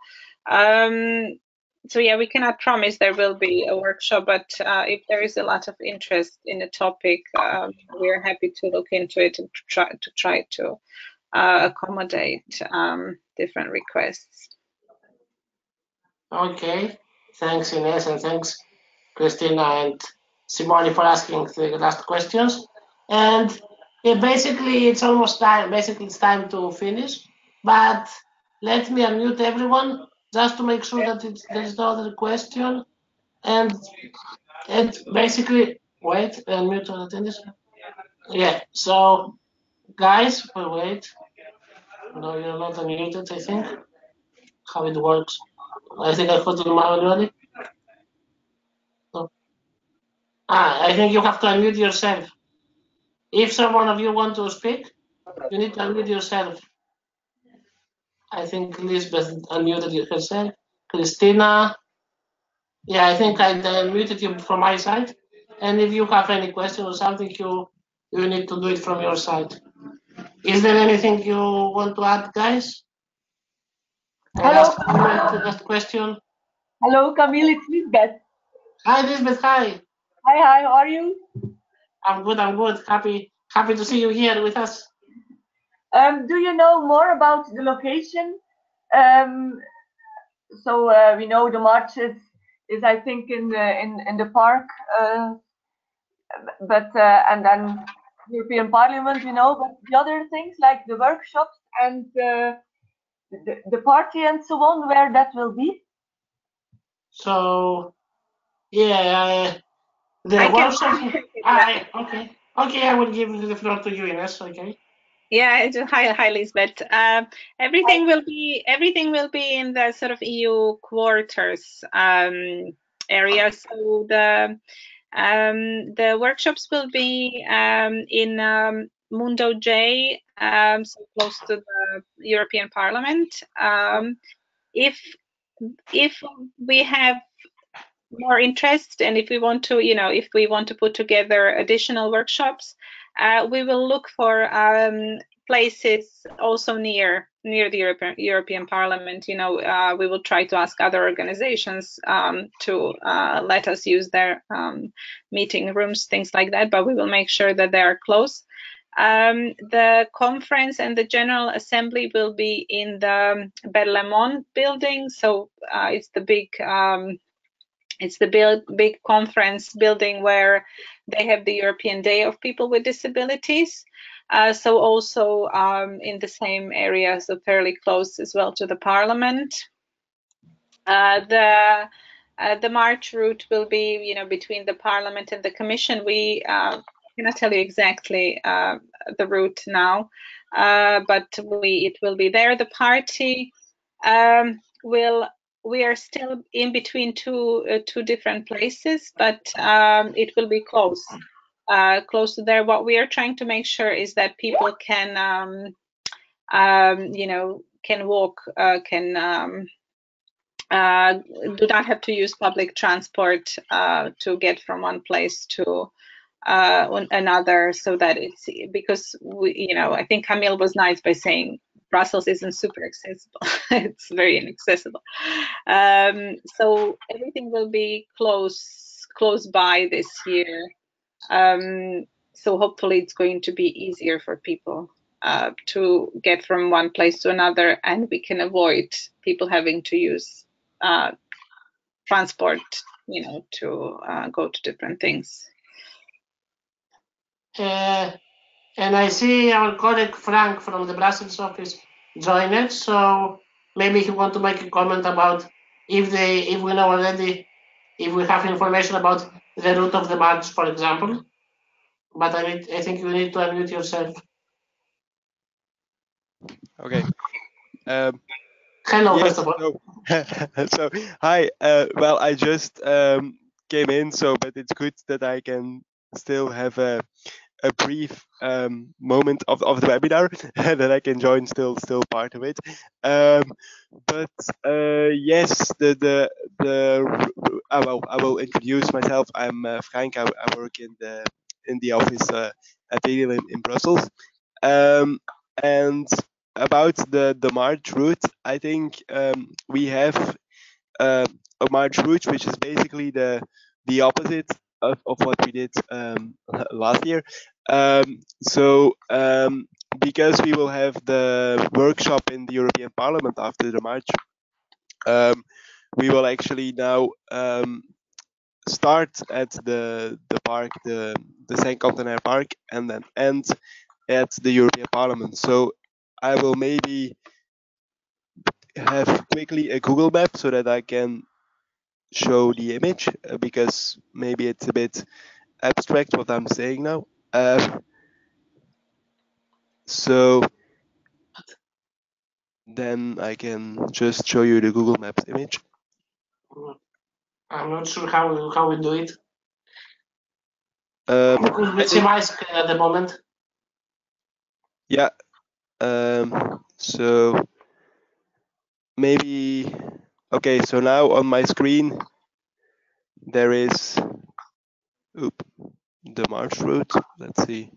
S3: So we cannot promise there will be a workshop, but if there is a lot of interest in the topic, we are happy to look into it and try to accommodate different requests.
S1: Okay, thanks Ines, and thanks Christina and Simone for asking the last questions. And basically it's almost time. Basically it's time to finish, but let me unmute everyone just to make sure that there is no other question. And basically, wait, unmute all attendees. Yeah, so guys, wait. No, you're not unmuted, I think. How it works. I think I put it manually. So, I think you have to unmute yourself. If someone of you want to speak, you need to unmute yourself. I think Lisbeth unmuted herself. Christina. Yeah, I think I unmuted you from my side. And if you have any question or something, you need to do it from your side. Is there anything you want to add, guys?
S6: Hello.
S1: Last question.
S6: Hello, Camille. It's Lisbeth.
S1: Hi, Lisbeth. Hi.
S6: Hi. How are you?
S1: I'm good. Happy to see you here with us.
S6: Do you know more about the location? So we know the march is I think in the park, but and then European Parliament, but the other things like the workshops and the party and so on, where that will be.
S1: So the workshop. Okay. I will give the floor to you, Ines. Okay.
S3: Yeah. Hi, Lisbeth. Everything will be in the sort of EU quarters area. So the workshops will be in Mundo J, so close to the European Parliament. If we have more interest, and if we want to put together additional workshops, we will look for places also near near the European Parliament, you know, we will try to ask other organizations to let us use their meeting rooms, things like that, but we will make sure that they are close. The conference and the General Assembly will be in the Berlaymont building, so it's the big big conference building where they have the European Day of People with Disabilities. So also in the same area, so fairly close as well to the Parliament. The march route will be, you know, between the Parliament and the Commission. We cannot tell you exactly the route now, but it will be there. The party we are still in between two different places, but it will be close to there. What we are trying to make sure is that people can, you know, can walk, do not have to use public transport to get from one place to another, so that it's, because we, you know, I think Camille was nice by saying Brussels isn't super accessible. It's very inaccessible. So everything will be close by this year. So hopefully it's going to be easier for people to get from one place to another, and we can avoid people having to use transport, you know, to go to different things.
S1: And I see our colleague Frank from the Brussels office joined it, so maybe he want to make a comment about if we know already, if we have information about the route of the march, for example. But I think you need to unmute yourself.
S7: Okay.
S1: Hello,
S7: yes,
S1: first of all.
S7: so hi. Well, I just came in, but it's good that I can still have a brief moment of the webinar that I can join, still part of it. But yes, I will introduce myself. I'm Frank. I work in the office at ENIL in Brussels. And about the March route, I think we have a March route which is basically the opposite of what we did last year. Because we will have the workshop in the European Parliament after the March, we will actually now start at the park, the Saint-Quentin Park, and then end at the European Parliament. So I will maybe have quickly a Google map so that I can show the image, because maybe it's a bit abstract what I'm saying now. So then I can just show you the Google Maps image.
S1: I'm not sure how we do it.
S7: I
S1: we see my screen at the moment.
S7: Yeah. So maybe, okay, so now on my screen there is the March route. Let's see.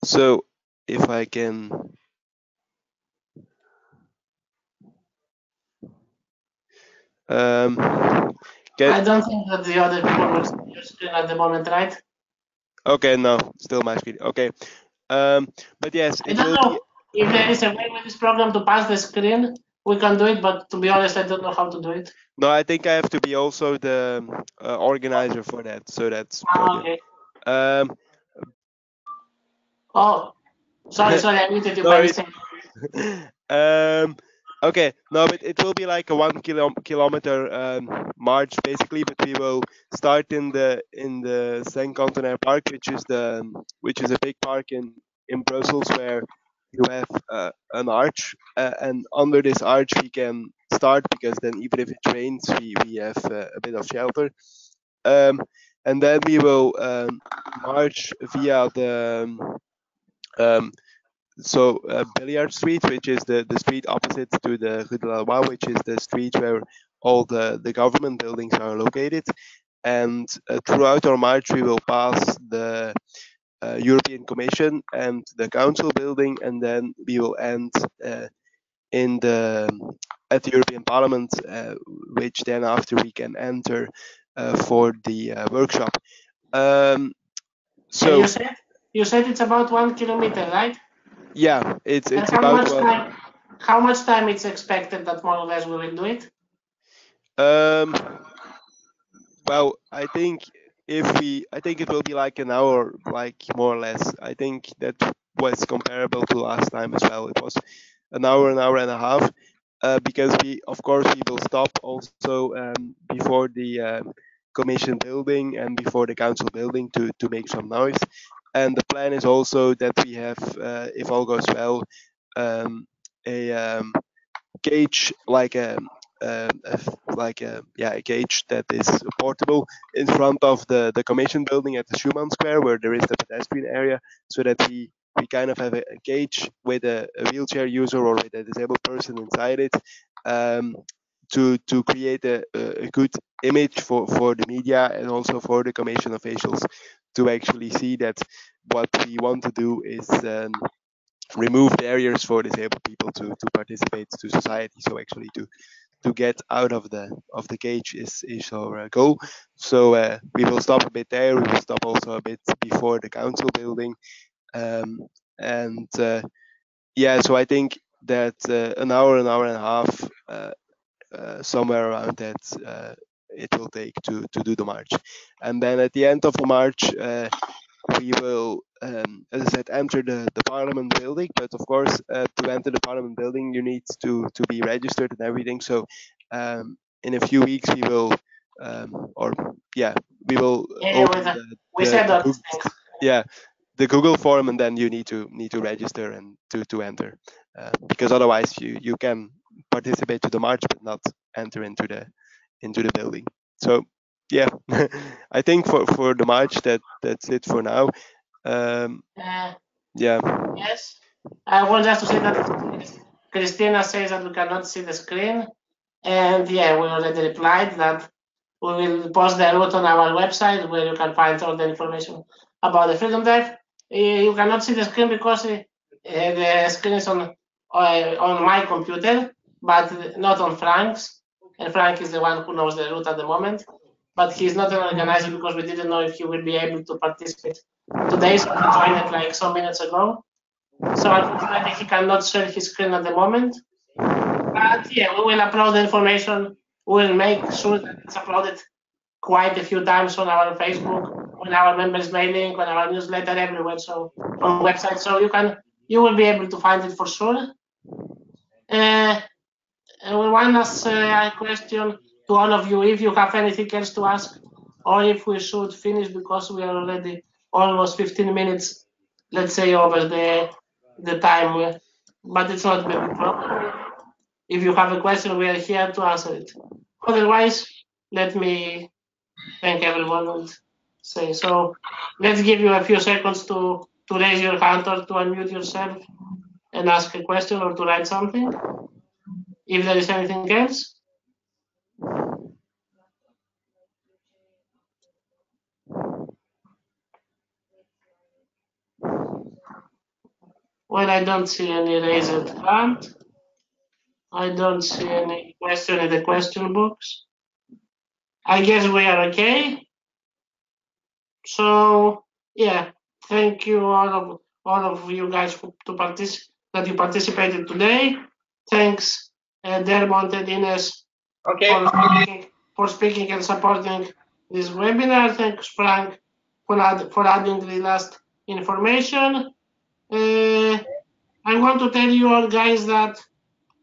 S7: So if I can
S1: I don't think that the other people will see your screen at the moment, right?
S7: Okay, no, still my screen. Okay. But yes,
S1: I don't know if there is a way with this program to pass the screen. We can do it, but to be honest, I don't know how to do it.
S7: No, I think I have to be also the organizer for that, so that's
S1: okay. Oh, sorry, I muted you by mistake.
S7: Okay, no, but it will be like a 1 kilometer march basically, but we will start in the Saint-Quentin Park, which is a big park in Brussels, where you have an arch, and under this arch we can start, because then even if it rains, we have a bit of shelter. And then we will march via the Billiard Street, which is the street opposite to the Rue de la Loi, which is the street where all the government buildings are located. And throughout our march, we will pass the European Commission and the Council building, and then we will end in the at the European Parliament, which then after we can enter for the workshop. So
S1: you said it's about 1 kilometer, right?
S7: yeah, it's
S1: And
S7: about
S1: how much time it's expected that more or less we will do it?
S7: Well, I think I think it will be like an hour, like more or less. I think that was comparable to last time as well. It was an hour and a half, because of course, we will stop also before the commission building and before the council building to make some noise. And the plan is also that we have, if all goes well, a cage a cage that is portable in front of the commission building at the Schumann Square, where there is the pedestrian area, so that we kind of have a cage with a wheelchair user or with a disabled person inside it, to create a good image for the media and also for the commission officials to actually see that what we want to do is remove barriers for disabled people to participate to society. So actually to get out of the cage is our goal. So we will stop a bit there. We will stop also a bit before the council building, and yeah. So I think that an hour and a half, somewhere around that, it will take to do the march, and then at the end of the march. We will, as I said, enter the parliament building. But of course, to enter the parliament building, you need to be registered and everything. So in a few weeks, we will, we will open the Google form, and then you need to register and to enter, because otherwise you can participate to the march but not enter into the building. So yeah, I think for the march that's it for now. Yeah.
S1: Yes. I want just to say that Christina says that we cannot see the screen, and yeah, we already replied that we will post the route on our website where you can find all the information about the Freedom Drive. You cannot see the screen because the screen is on my computer, but not on Frank's. And Frank is the one who knows the route at the moment. But he's not an organizer because we didn't know if he will be able to participate today. So he joined it like some minutes ago. So unfortunately, he cannot share his screen at the moment. But yeah, we will upload the information. We will make sure that it's uploaded quite a few times on our Facebook, on our members mailing, on our newsletter, everywhere. So on the website, so you will be able to find it for sure. One last question to all of you: if you have anything else to ask, or if we should finish because we are already almost 15 minutes, let's say, over the time. But it's not a big problem. If you have a question, we are here to answer it. Otherwise, let me thank everyone and say so. Let's give you a few seconds to raise your hand or to unmute yourself and ask a question or to write something. If there is anything else. Well, I don't see any raised hand. I don't see any question in the question box. I guess we are okay. So yeah, thank you all of you guys that you participated today. Thanks, Dermot and Ines, for speaking and supporting this webinar. Thanks, Frank, for adding the last information. I want to tell you all guys that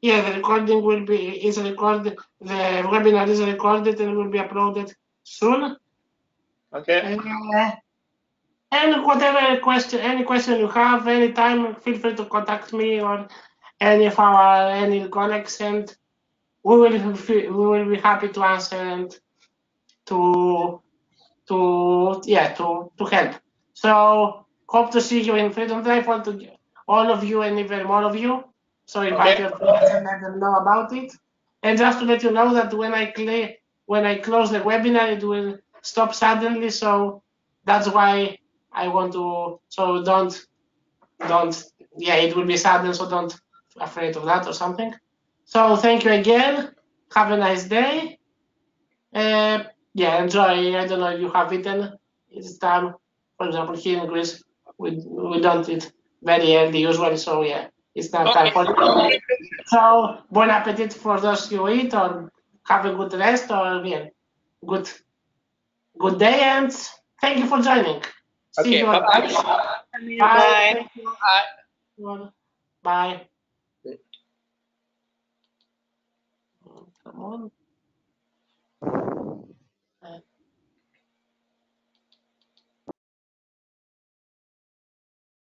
S1: the recording is recorded. The webinar is recorded and will be uploaded soon.
S2: Okay.
S1: And whatever any question you have, anytime, feel free to contact me or any of our ENIL colleagues, and we will be happy to answer and to help. So hope to see you in Freedom Drive, all of you and even more of you. So invite your friends and let them know about it. And just to let you know that when I close the webinar, it will stop suddenly. So that's why I want to, so don't, yeah, it will be sudden, so don't afraid of that or something. So thank you again. Have a nice day. Yeah, enjoy. I don't know if you have eaten. It's time. For example, here in Greece, we don't eat very early usually, so yeah, it's not time for it. So bon appetit for those who eat, or have a good rest, or yeah, good day, and thank you for joining. See
S2: Okay,
S1: you.
S2: bye-bye.
S1: Bye.
S3: Bye.
S1: Thank you.
S2: Bye.
S1: Bye. Come on.